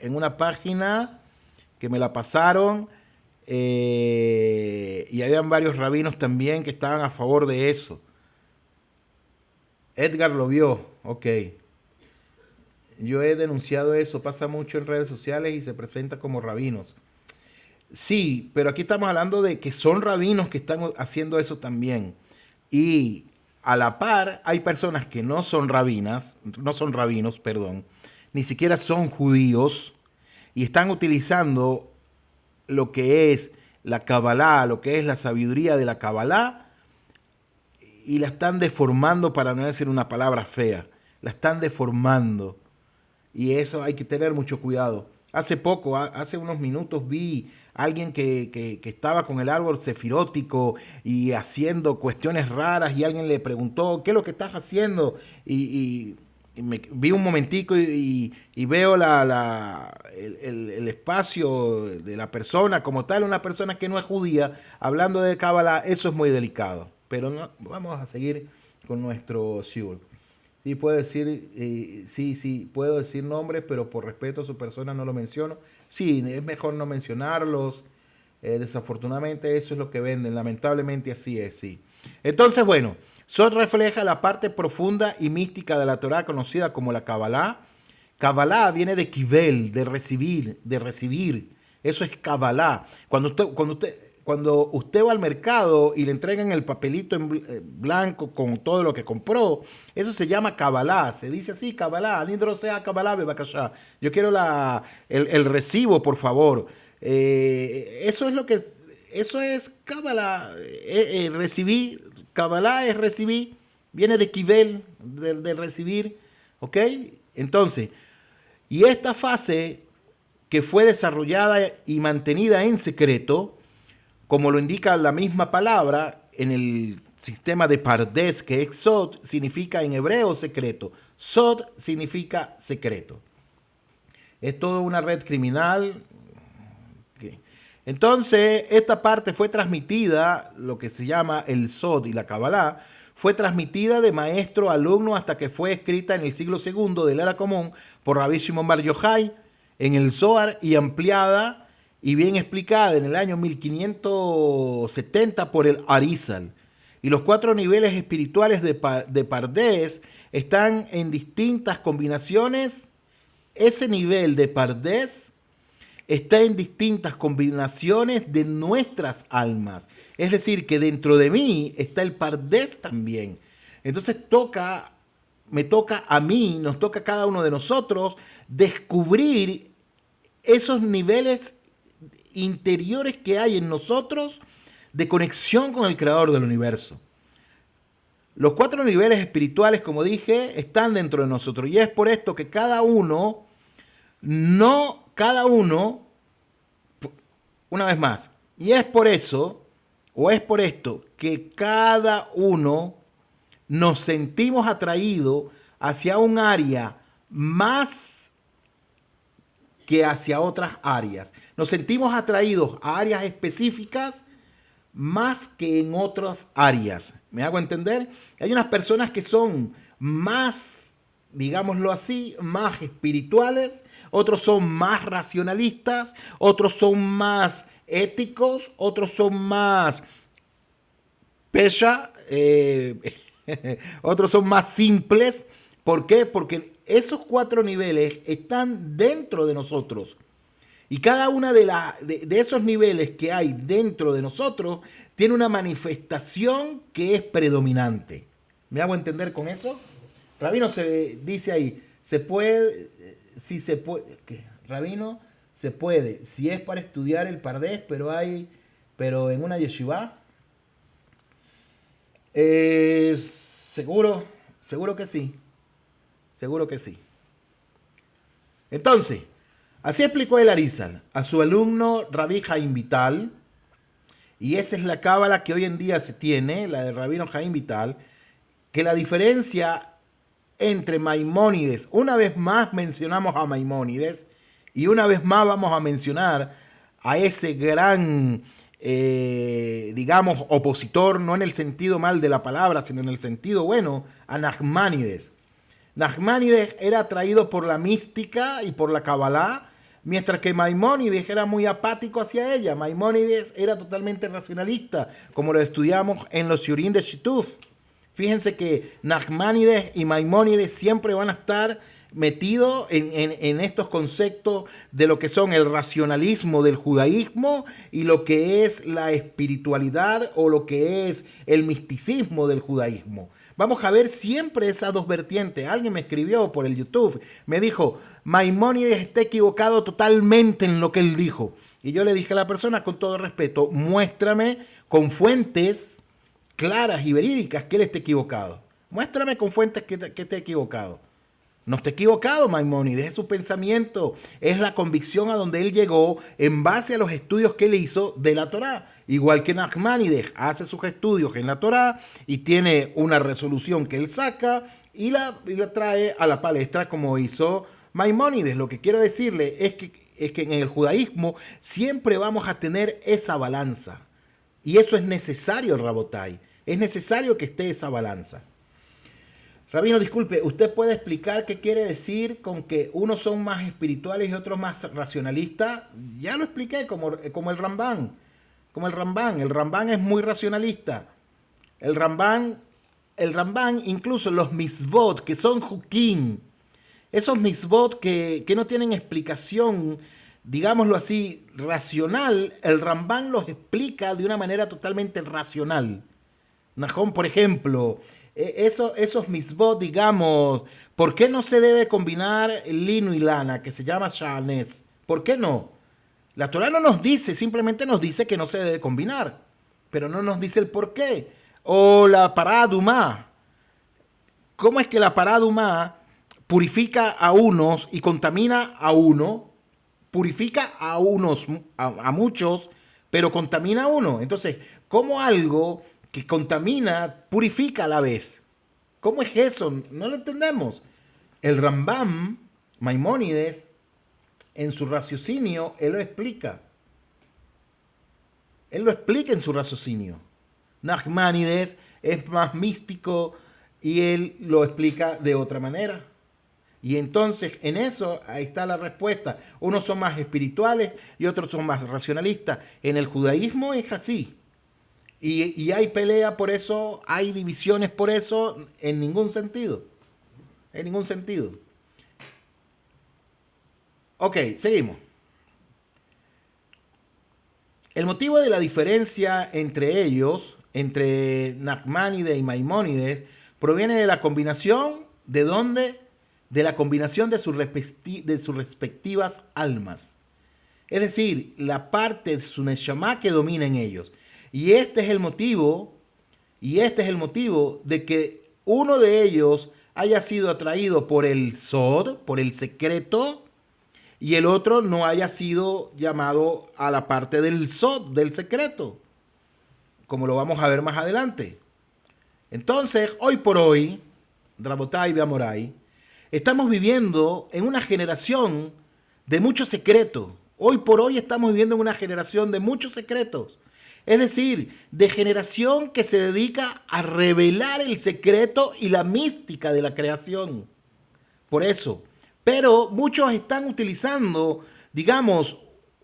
en una página que me la pasaron y habían varios rabinos también que estaban a favor de eso. Edgar lo vio, ok. Yo he denunciado eso, pasa mucho en redes sociales y se presenta como rabinos. Sí, pero aquí estamos hablando de que son rabinos que están haciendo eso también. Y a la par hay personas que no son rabinos, perdón, ni siquiera son judíos y están utilizando lo que es la Kabbalah, lo que es la sabiduría de la Kabbalah y la están deformando, para no decir una palabra fea, la están deformando y eso hay que tener mucho cuidado. Hace poco, hace unos minutos vi a alguien que estaba con el árbol sefirótico y haciendo cuestiones raras y alguien le preguntó, ¿qué es lo que estás haciendo? Y vi un momentico y veo el espacio de la persona como tal, una persona que no es judía, hablando de Kabbalah. Eso es muy delicado. Pero no, vamos a seguir con nuestro shiur. Sí, puedo decir, sí, puedo decir nombres, pero por respeto a su persona no lo menciono. Sí, es mejor no mencionarlos. Desafortunadamente eso es lo que venden, lamentablemente así es, sí. Entonces, bueno, Sod refleja la parte profunda y mística de la Torá conocida como la Kabbalah. Kabbalah viene de kivel, de recibir. Eso es Kabbalah. Cuando usted va al mercado y le entregan el papelito en blanco con todo lo que compró, eso se llama Kabbalah. Se dice así, Kabbalah, Lindro sea Kabbalah, bebakashá. Yo quiero el recibo, por favor. Eso es lo que, eso es Kabbalah. Recibir, Kabbalah es recibir, viene de Kivel, de recibir, ¿ok? Entonces, y esta fase que fue desarrollada y mantenida en secreto, como lo indica la misma palabra en el sistema de Pardes, que es Sod, significa en hebreo secreto. Sod significa secreto. Es toda una red criminal. Entonces, esta parte fue transmitida, lo que se llama el Sod y la Kabbalah, fue transmitida de maestro a alumno hasta que fue escrita en el siglo II de la era común por Rabbi Shimon Bar Yochai en el Zohar y ampliada y bien explicada en el año 1570 por el Arizal. Y los 4 niveles espirituales de Pardes están en distintas combinaciones. Ese nivel de Pardes está en distintas combinaciones de nuestras almas. Es decir, que dentro de mí está el Pardes también. Entonces me toca a mí, nos toca a cada uno de nosotros descubrir esos niveles interiores que hay en nosotros de conexión con el creador del universo. Los 4 niveles espirituales, como dije, están dentro de nosotros. Y es por esto que cada uno, una vez más, y es por eso, o es por esto, que cada uno nos sentimos atraídos hacia un área más que hacia otras áreas. Nos sentimos atraídos a áreas específicas más que en otras áreas. ¿Me hago entender? Hay unas personas que son más, digámoslo así, más espirituales, otros son más racionalistas, otros son más éticos, otros son más pesha, otros son más simples. ¿Por qué? Porque esos 4 niveles están dentro de nosotros. Y cada uno de esos niveles que hay dentro de nosotros tiene una manifestación que es predominante. ¿Me hago entender con eso? Rabino se dice ahí, se puede, si se puede, ¿qué? Rabino, se puede, si es para estudiar el Pardes, pero en una yeshiva, seguro que sí, seguro que sí. Entonces, así explicó el Arizal a su alumno Rabbi Haim Vital, y esa es la cábala que hoy en día se tiene, la de Rabino Haim Vital, que la diferencia entre Maimónides, una vez más mencionamos a Maimónides, y una vez más vamos a mencionar a ese gran, digamos, opositor, no en el sentido mal de la palabra, sino en el sentido bueno, a Nachmanides. Nachmanides era atraído por la mística y por la Kabbalah, mientras que Maimónides era muy apático hacia ella. Maimónides era totalmente racionalista, como lo estudiamos en los Shurim de Shituf. Fíjense que Nachmanides y Maimónides siempre van a estar metidos en estos conceptos de lo que son el racionalismo del judaísmo y lo que es la espiritualidad o lo que es el misticismo del judaísmo. Vamos a ver siempre esas dos vertientes. Alguien me escribió por el YouTube, me dijo, Maimónides está equivocado totalmente en lo que él dijo. Y yo le dije a la persona con todo respeto, muéstrame con fuentes claras y verídicas que él esté equivocado. Muéstrame con fuentes que esté equivocado. No está equivocado Maimónides, es su pensamiento, es la convicción a donde él llegó en base a los estudios que él hizo de la Torá. Igual que Nachmanides hace sus estudios en la Torá y tiene una resolución que él saca y la trae a la palestra como hizo Maimónides. Lo que quiero decirle es que en el judaísmo siempre vamos a tener esa balanza. Y eso es necesario, Rabotai. Es necesario que esté esa balanza. Rabino, disculpe, ¿usted puede explicar qué quiere decir con que unos son más espirituales y otros más racionalistas? Ya lo expliqué, como el Rambán. Como el Rambán. El Rambán es muy racionalista. El Rambán, incluso los misbot, que son jukim, esos misbot que no tienen explicación, digámoslo así, racional, el Rambán los explica de una manera totalmente racional. Nahum, por ejemplo, esos misbot, digamos, ¿por qué no se debe combinar lino y lana, que se llama shanes? ¿Por qué no? La Torah no nos dice, simplemente nos dice que no se debe combinar, pero no nos dice el por qué. O la paraduma. ¿Cómo es que la paraduma purifica a unos y contamina a uno? Purifica a unos, a muchos, pero contamina a uno. Entonces, ¿cómo algo que contamina purifica a la vez? ¿Cómo es eso? No lo entendemos. El Rambam, Maimónides, en su raciocinio, él lo explica. Él lo explica en su raciocinio. Nachmanides es más místico y él lo explica de otra manera. Y entonces en eso ahí está la respuesta. Unos son más espirituales y otros son más racionalistas. En el judaísmo es así. Y hay pelea por eso, hay divisiones por eso, en ningún sentido. En ningún sentido. Ok, seguimos. El motivo de la diferencia entre ellos, entre Nachmanides y Maimónides, proviene de la combinación, ¿de dónde? De la combinación de de sus respectivas almas. Es decir, la parte de su Neshama que domina en ellos. Y este es el motivo de que uno de ellos haya sido atraído por el Sod, por el secreto, y el otro no haya sido llamado a la parte del Sod, del secreto, como lo vamos a ver más adelante. Entonces, hoy por hoy, Rabotai y Beamorai, estamos viviendo en una generación de muchos secretos. Hoy por hoy estamos viviendo en una generación de muchos secretos. Es decir, de generación que se dedica a revelar el secreto y la mística de la creación. Por eso. Pero muchos están utilizando, digamos,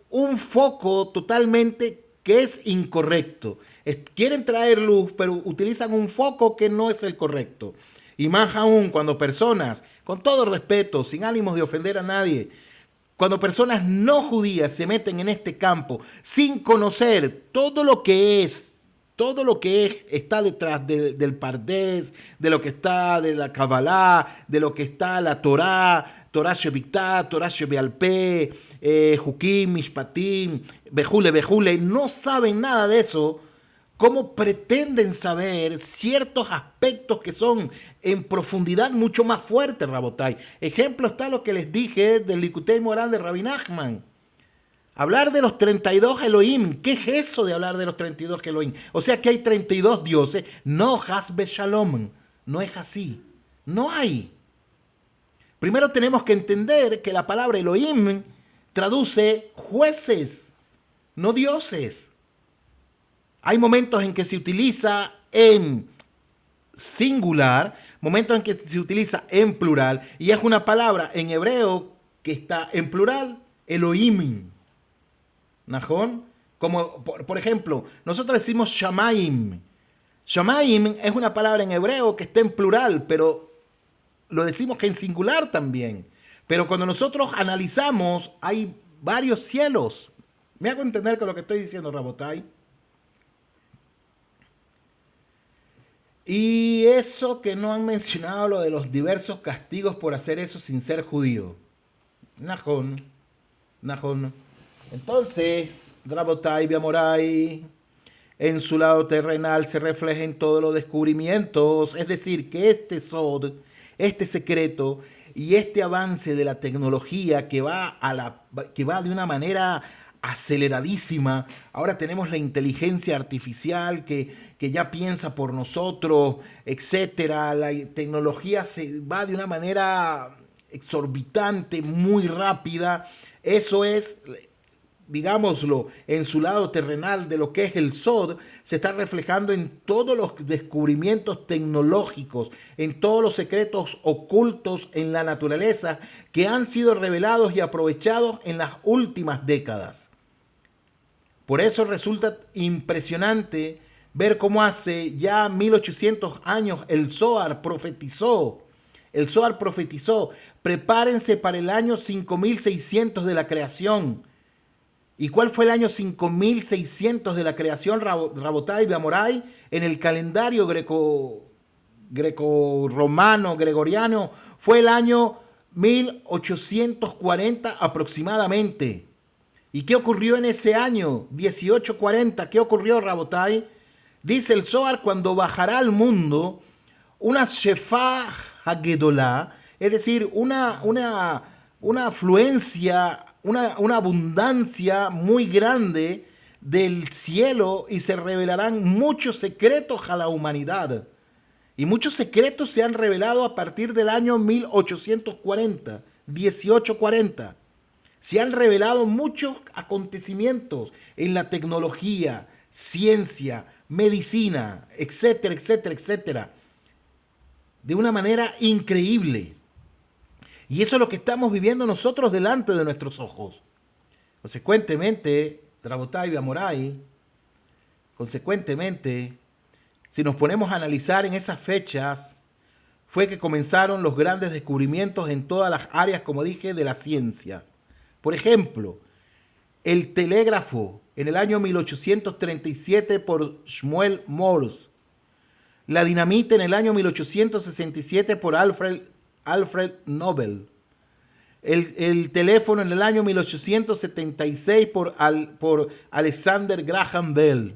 un foco totalmente que es incorrecto. Quieren traer luz, pero utilizan un foco que no es el correcto. Y más aún cuando personas, con todo respeto, sin ánimos de ofender a nadie, cuando personas no judías se meten en este campo sin conocer todo lo que está detrás del Pardés, de lo que está de la Kabbalah, de lo que está la Torah, Torah Shebitá, Torah Shebealpé, Jukim, Mishpatim, Bejule, no saben nada de eso. ¿Cómo pretenden saber ciertos aspectos que son en profundidad mucho más fuertes, Rabotai? Ejemplo está lo que les dije del Likutei Moran de Rabbi Nachman. Hablar de los 32 Elohim. ¿Qué es eso de hablar de los 32 Elohim? O sea que hay 32 dioses. No, Hasbe Shalom. No es así. No hay. Primero tenemos que entender que la palabra Elohim traduce jueces, no dioses. Hay momentos en que se utiliza en singular, momentos en que se utiliza en plural, y es una palabra en hebreo que está en plural, Elohim. ¿Najón? Como, por ejemplo, nosotros decimos Shamaim. Shamaim es una palabra en hebreo que está en plural, pero lo decimos que en singular también. Pero cuando nosotros analizamos, hay varios cielos. ¿Me hago entender con lo que estoy diciendo, Rabotai? Y eso que no han mencionado lo de los diversos castigos por hacer eso sin ser judío. Najón. Entonces, Rabotai Biamorai, en su lado terrenal se refleja en todos los descubrimientos. Es decir, que este Sod, este secreto y este avance de la tecnología que va de una manera aceleradísima. Ahora tenemos la inteligencia artificial que ya piensa por nosotros, etcétera. La tecnología se va de una manera exorbitante, muy rápida. Eso es, digámoslo, en su lado terrenal de lo que es el Sod, se está reflejando en todos los descubrimientos tecnológicos, en todos los secretos ocultos en la naturaleza que han sido revelados y aprovechados en las últimas décadas. Por eso resulta impresionante ver cómo hace ya 1800 años el Zohar profetizó. El Zohar profetizó, prepárense para el año 5600 de la creación. ¿Y cuál fue el año 5600 de la creación, Rabotai Beamorai? En el calendario greco-romano, gregoriano, fue el año 1840 aproximadamente. ¿Y qué ocurrió en ese año 1840? ¿Qué ocurrió, Rabotai? Dice el Zohar, cuando bajará al mundo una Shefah Hagedolá, es decir, una afluencia, una abundancia muy grande del cielo y se revelarán muchos secretos a la humanidad. Y muchos secretos se han revelado a partir del año 1840, 1840. Se han revelado muchos acontecimientos en la tecnología, ciencia, medicina, etcétera, etcétera, etcétera, de una manera increíble. Y eso es lo que estamos viviendo nosotros delante de nuestros ojos. Consecuentemente, Rabotai Amorai, consecuentemente, si nos ponemos a analizar en esas fechas, fue que comenzaron los grandes descubrimientos en todas las áreas, como dije, de la ciencia. Por ejemplo, el telégrafo en el año 1837 por Shmuel Morse. La dinamita en el año 1867 por Alfred Nobel. El teléfono en el año 1876 por Alexander Graham Bell.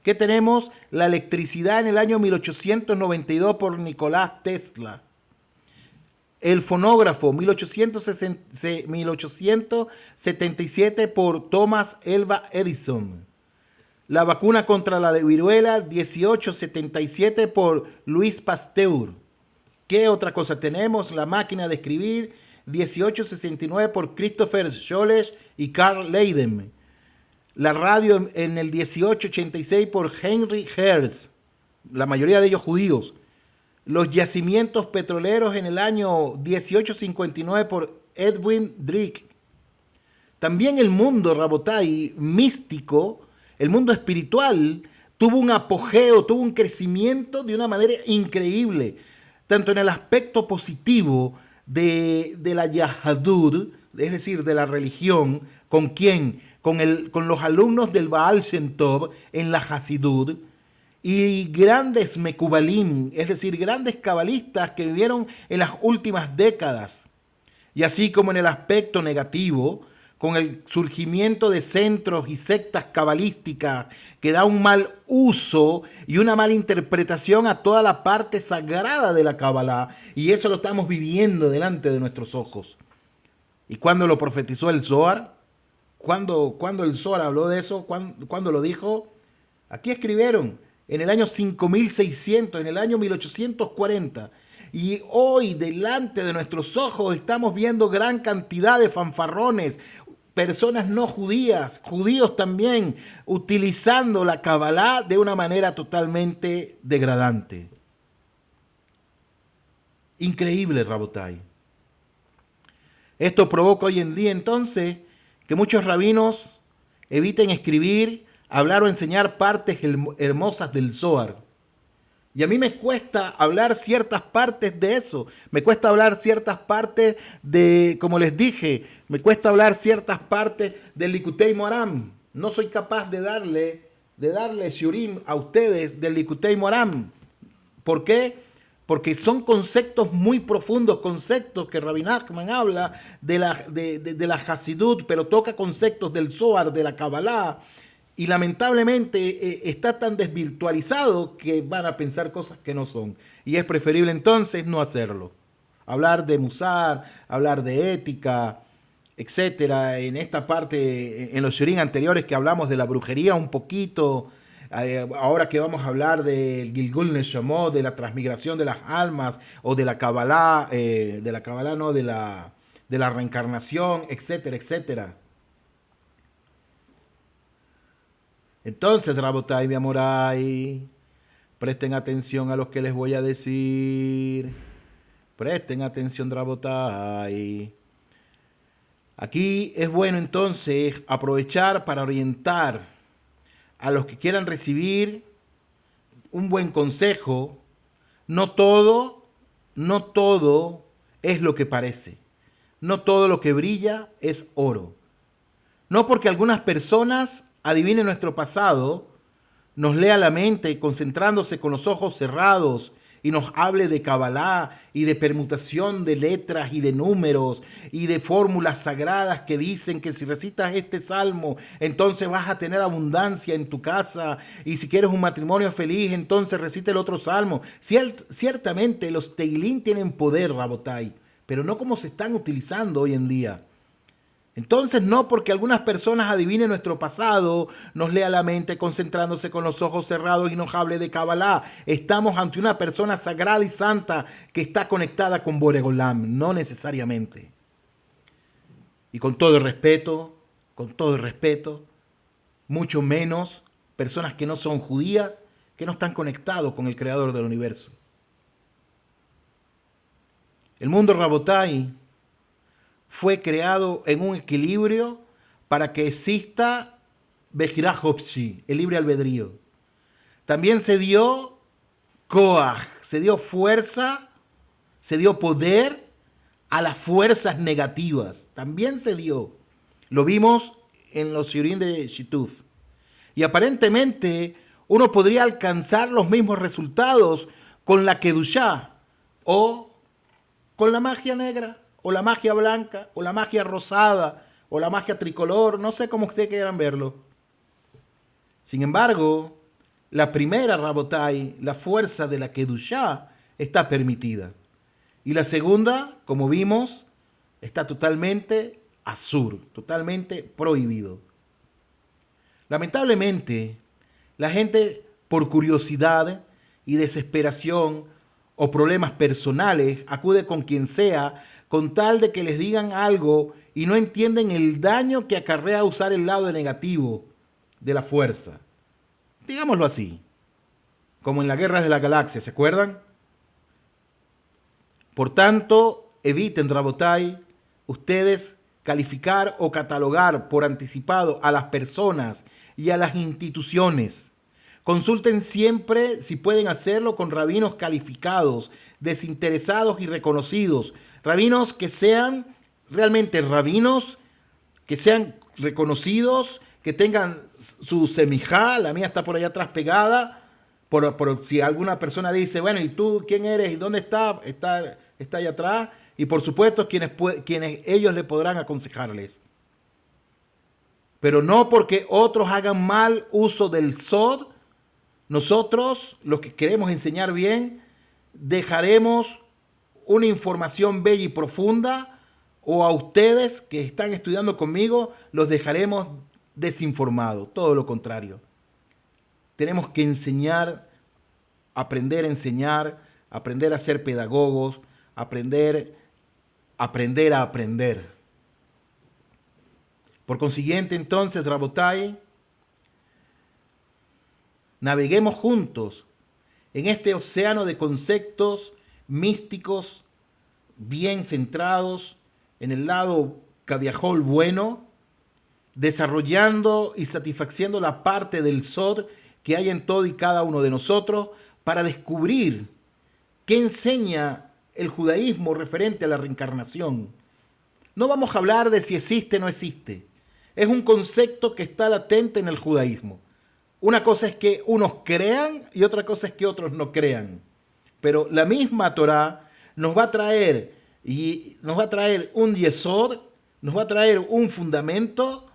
¿Qué tenemos? La electricidad en el año 1892 por Nicolás Tesla. El fonógrafo, 1877 por Thomas Alva Edison. La vacuna contra la viruela, 1877 por Louis Pasteur. ¿Qué otra cosa tenemos? La máquina de escribir, 1869 por Christopher Scholes y Carl Leiden. La radio en el 1886 por Henry Hertz, la mayoría de ellos judíos. Los yacimientos petroleros en el año 1859 por Edwin Drake. También el mundo, Rabotai, místico, el mundo espiritual, tuvo un apogeo, tuvo un crecimiento de una manera increíble, tanto en el aspecto positivo de la Yahadut, es decir, de la religión. ¿Con quién? Con los alumnos del Baal Shem Tov en la Hasidut, y grandes Mekubalim, es decir, grandes cabalistas que vivieron en las últimas décadas. Y así como en el aspecto negativo, con el surgimiento de centros y sectas cabalísticas que da un mal uso y una mala interpretación a toda la parte sagrada de la Kabbalah. Y eso lo estamos viviendo delante de nuestros ojos. ¿Y cuándo lo profetizó el Zohar? ¿Cuándo el Zohar habló de eso? ¿Cuándo lo dijo? Aquí escribieron, en el año 5600, en el año 1840. Y hoy, delante de nuestros ojos, estamos viendo gran cantidad de fanfarrones, personas no judías, judíos también, utilizando la Kabbalah de una manera totalmente degradante. Increíble, Rabotai. Esto provoca hoy en día, entonces, que muchos rabinos eviten escribir, hablar o enseñar partes hermosas del Zohar. Y a mí me cuesta hablar ciertas partes de eso. Me cuesta hablar ciertas partes de, como les dije, me cuesta hablar ciertas partes del Likutei Moharan. No soy capaz de darle shiurim a ustedes del Likutei Moharan. ¿Por qué? Porque son conceptos muy profundos, conceptos que Rabbi Nachman habla de la Hasidut, pero toca conceptos del Zohar, de la Kabbalah. Y lamentablemente está tan desvirtualizado que van a pensar cosas que no son. Y es preferible entonces no hacerlo. Hablar de Musar, hablar de ética, etcétera. En esta parte, en los shiurim anteriores que hablamos de la brujería un poquito, ahora que vamos a hablar del Gilgul Neshamot, de la transmigración de las almas, o de la Kabbalah, no, de la reencarnación, etcétera, etcétera. Entonces, Rabotai y Amorai, presten atención a lo que les voy a decir. Presten atención, Rabotai. Aquí es bueno entonces aprovechar para orientar a los que quieran recibir un buen consejo. No todo es lo que parece. No todo lo que brilla es oro. No porque algunas personas adivinen nuestro pasado, nos lea la mente concentrándose con los ojos cerrados y nos hable de Kabbalah y de permutación de letras y de números y de fórmulas sagradas que dicen que si recitas este salmo, entonces vas a tener abundancia en tu casa, y si quieres un matrimonio feliz, entonces recita el otro salmo. Ciertamente los Teilín tienen poder, Rabotai, pero no como se están utilizando hoy en día. Entonces, no porque algunas personas adivinen nuestro pasado, nos lea la mente concentrándose con los ojos cerrados y nos hable de Kabbalah. Estamos ante una persona sagrada y santa que está conectada con Boregolam, no necesariamente. Y con todo el respeto, mucho menos personas que no son judías, que no están conectados con el Creador del universo. El mundo Rabotai fue creado en un equilibrio para que exista Bejirah Hopshi, el libre albedrío. También se dio Koach, se dio fuerza, se dio poder a las fuerzas negativas. También se dio. Lo vimos en los Shiurim de Shituf. Y aparentemente uno podría alcanzar los mismos resultados con la Kedushá o con la magia negra, o la magia blanca, o la magia rosada, o la magia tricolor, no sé cómo ustedes quieran verlo. Sin embargo, la primera, Rabotai, la fuerza de la Kedushá, está permitida. Y la segunda, como vimos, está totalmente asur, totalmente prohibido. Lamentablemente, la gente, por curiosidad y desesperación o problemas personales, acude con quien sea con tal de que les digan algo y no entienden el daño que acarrea usar el lado negativo de la fuerza. Digámoslo así, como en las guerras de la galaxia, ¿se acuerdan? Por tanto, eviten, Rabotai, ustedes calificar o catalogar por anticipado a las personas y a las instituciones. Consulten siempre si pueden hacerlo con rabinos calificados, desinteresados y reconocidos. Rabinos que sean realmente rabinos, que sean reconocidos, que tengan su semijá, la mía está por allá atrás pegada, por si alguna persona dice, bueno, ¿y tú quién eres? ¿Y dónde está? Está allá atrás. Y por supuesto quienes ellos le podrán aconsejarles. Pero no porque otros hagan mal uso del Sod, nosotros, los que queremos enseñar bien, dejaremos una información bella y profunda, o a ustedes que están estudiando conmigo, los dejaremos desinformados. Todo lo contrario. Tenemos que enseñar, aprender a enseñar, aprender a ser pedagogos, aprender a aprender. Por consiguiente, entonces, Rabotai, naveguemos juntos en este océano de conceptos místicos bien centrados en el lado cabiajol bueno, desarrollando y satisfaciendo la parte del Sod que hay en todo y cada uno de nosotros para descubrir qué enseña el judaísmo referente a la reencarnación. No vamos a hablar de si existe o no existe. Es un concepto que está latente en el judaísmo. Una cosa es que unos crean y otra cosa es que otros no crean. Pero la misma Torá nos va a traer un yesod, nos va a traer un fundamento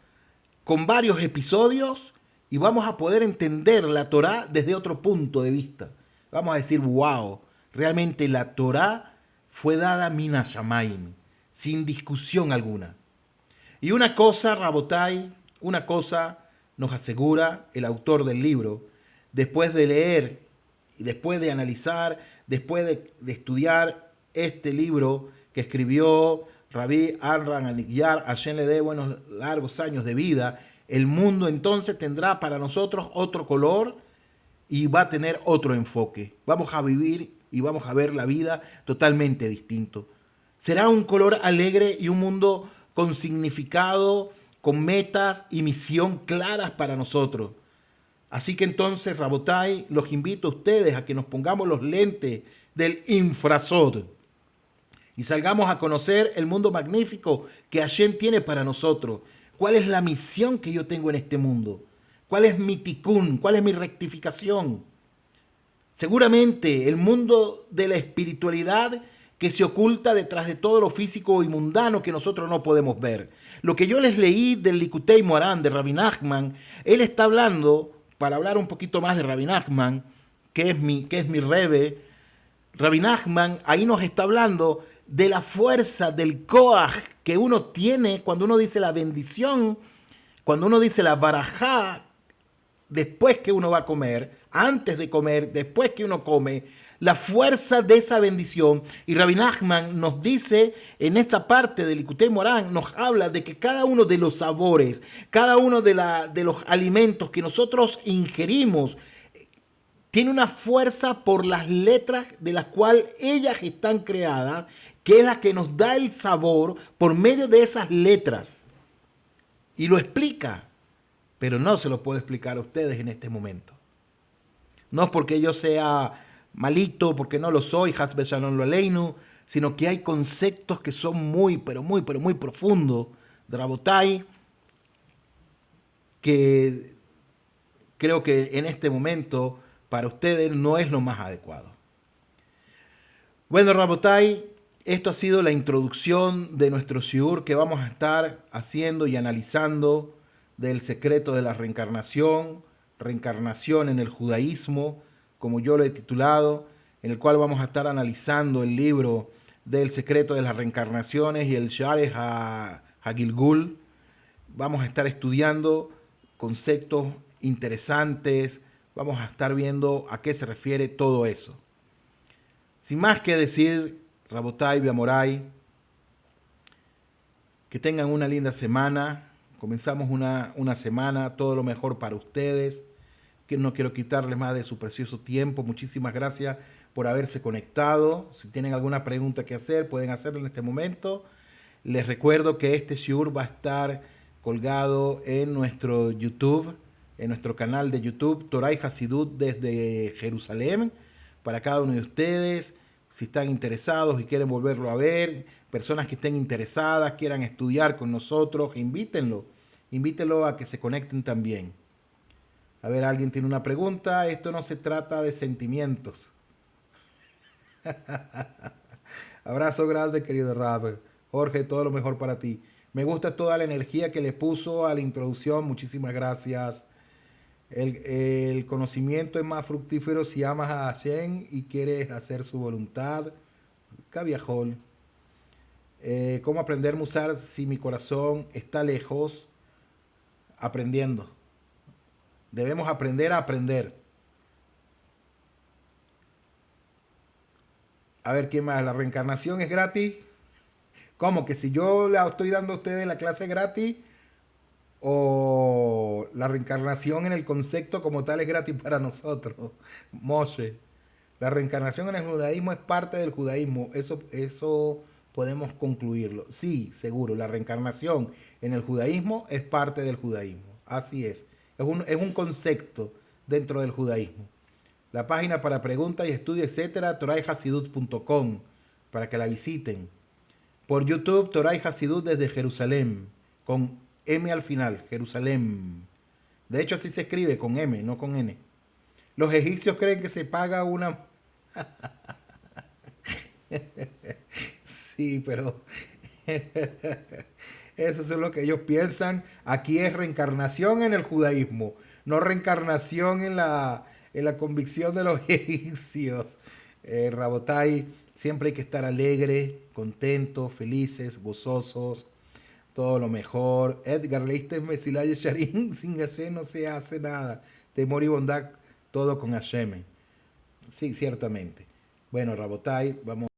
con varios episodios y vamos a poder entender la Torá desde otro punto de vista. Vamos a decir, wow, realmente la Torá fue dada mina shamayim, sin discusión alguna. Y una cosa, Rabotai, una cosa nos asegura el autor del libro, después de leer y después de analizar, después de estudiar este libro que escribió Rabbi Amram Anikyar, Hashem le dé buenos largos años de vida, el mundo entonces tendrá para nosotros otro color y va a tener otro enfoque. Vamos a vivir y vamos a ver la vida totalmente distinto. Será un color alegre y un mundo con significado, con metas y misión claras para nosotros. Así que entonces, Rabotai, los invito a ustedes a que nos pongamos los lentes del infrasod y salgamos a conocer el mundo magnífico que Hashem tiene para nosotros. ¿Cuál es la misión que yo tengo en este mundo? ¿Cuál es mi tikkun? ¿Cuál es mi rectificación? Seguramente el mundo de la espiritualidad que se oculta detrás de todo lo físico y mundano que nosotros no podemos ver. Lo que yo les leí del Likutei Moharan, de Rabbi Nachman, él está hablando, para hablar un poquito más de Rabbi Nachman, que es mi rebe, Rabbi Nachman ahí nos está hablando de la fuerza, del koach que uno tiene cuando uno dice la bendición, cuando uno dice la barajá, después que uno va a comer, antes de comer, después que uno come, la fuerza de esa bendición. Y Rabbi Nachman nos dice en esta parte del Likutei Moharan, nos habla de que cada uno de los sabores, cada uno de los alimentos que nosotros ingerimos, tiene una fuerza por las letras de las cuales ellas están creadas, que es la que nos da el sabor por medio de esas letras. Y lo explica, pero no se lo puedo explicar a ustedes en este momento. No es porque yo sea malito, porque no lo soy, Hasbe Shalom lo aleinu, sino que hay conceptos que son muy, pero muy profundos de Rabotai, que creo que en este momento para ustedes no es lo más adecuado. Bueno, Rabotai, esto ha sido la introducción de nuestro shiur que vamos a estar haciendo y analizando del secreto de la reencarnación, reencarnación en el judaísmo, como yo lo he titulado, en el cual vamos a estar analizando el libro del secreto de las reencarnaciones y el Shareh HaGilgul. Vamos a estar estudiando conceptos interesantes, vamos a estar viendo a qué se refiere todo eso. Sin más que decir, Rabotai, Beamorai, que tengan una linda semana. Comenzamos una semana, todo lo mejor para ustedes. Que no quiero quitarles más de su precioso tiempo. Muchísimas gracias por haberse conectado. Si tienen alguna pregunta que hacer, pueden hacerlo en este momento. Les recuerdo que este shiur va a estar colgado en nuestro YouTube, en nuestro canal de YouTube, Torah y Hasidut desde Jerusalén, para cada uno de ustedes. Si están interesados y quieren volverlo a ver, personas que estén interesadas, quieran estudiar con nosotros, invítenlo a que se conecten también. A ver, alguien tiene una pregunta. Esto no se trata de sentimientos. Abrazo grande, querido Rab. Jorge, todo lo mejor para ti. Me gusta toda la energía que le puso a la introducción. Muchísimas gracias. El conocimiento es más fructífero si amas a Hashem y quieres hacer su voluntad. Caviajol. ¿Cómo aprender a usar si mi corazón está lejos? Aprendiendo. Debemos aprender a aprender. A ver, ¿qué más? ¿La reencarnación es gratis? ¿Cómo? ¿Que si yo la estoy dando a ustedes la clase gratis? ¿O la reencarnación en el concepto como tal es gratis para nosotros? Moshe. La reencarnación en el judaísmo es parte del judaísmo. Eso podemos concluirlo. Sí, seguro. La reencarnación en el judaísmo es parte del judaísmo. Así es. Es un concepto dentro del judaísmo. La página para preguntas y estudios, etcétera, torayhasidut.com, para que la visiten. Por YouTube, Torah y Hasidut desde Jerusalén, con M al final, Jerusalén. De hecho, así se escribe, con M, no con N. Los egipcios creen que se paga una... Sí, pero... Eso es lo que ellos piensan. Aquí es reencarnación en el judaísmo, no reencarnación en la convicción de los egipcios. Rabotai, siempre hay que estar alegre, contentos, felices, gozosos, todo lo mejor. Edgar, leíste Mesilá Yesharim, sin Hashem no se hace nada. Temor y bondad, todo con Hashem. Sí, ciertamente. Bueno, Rabotai, vamos.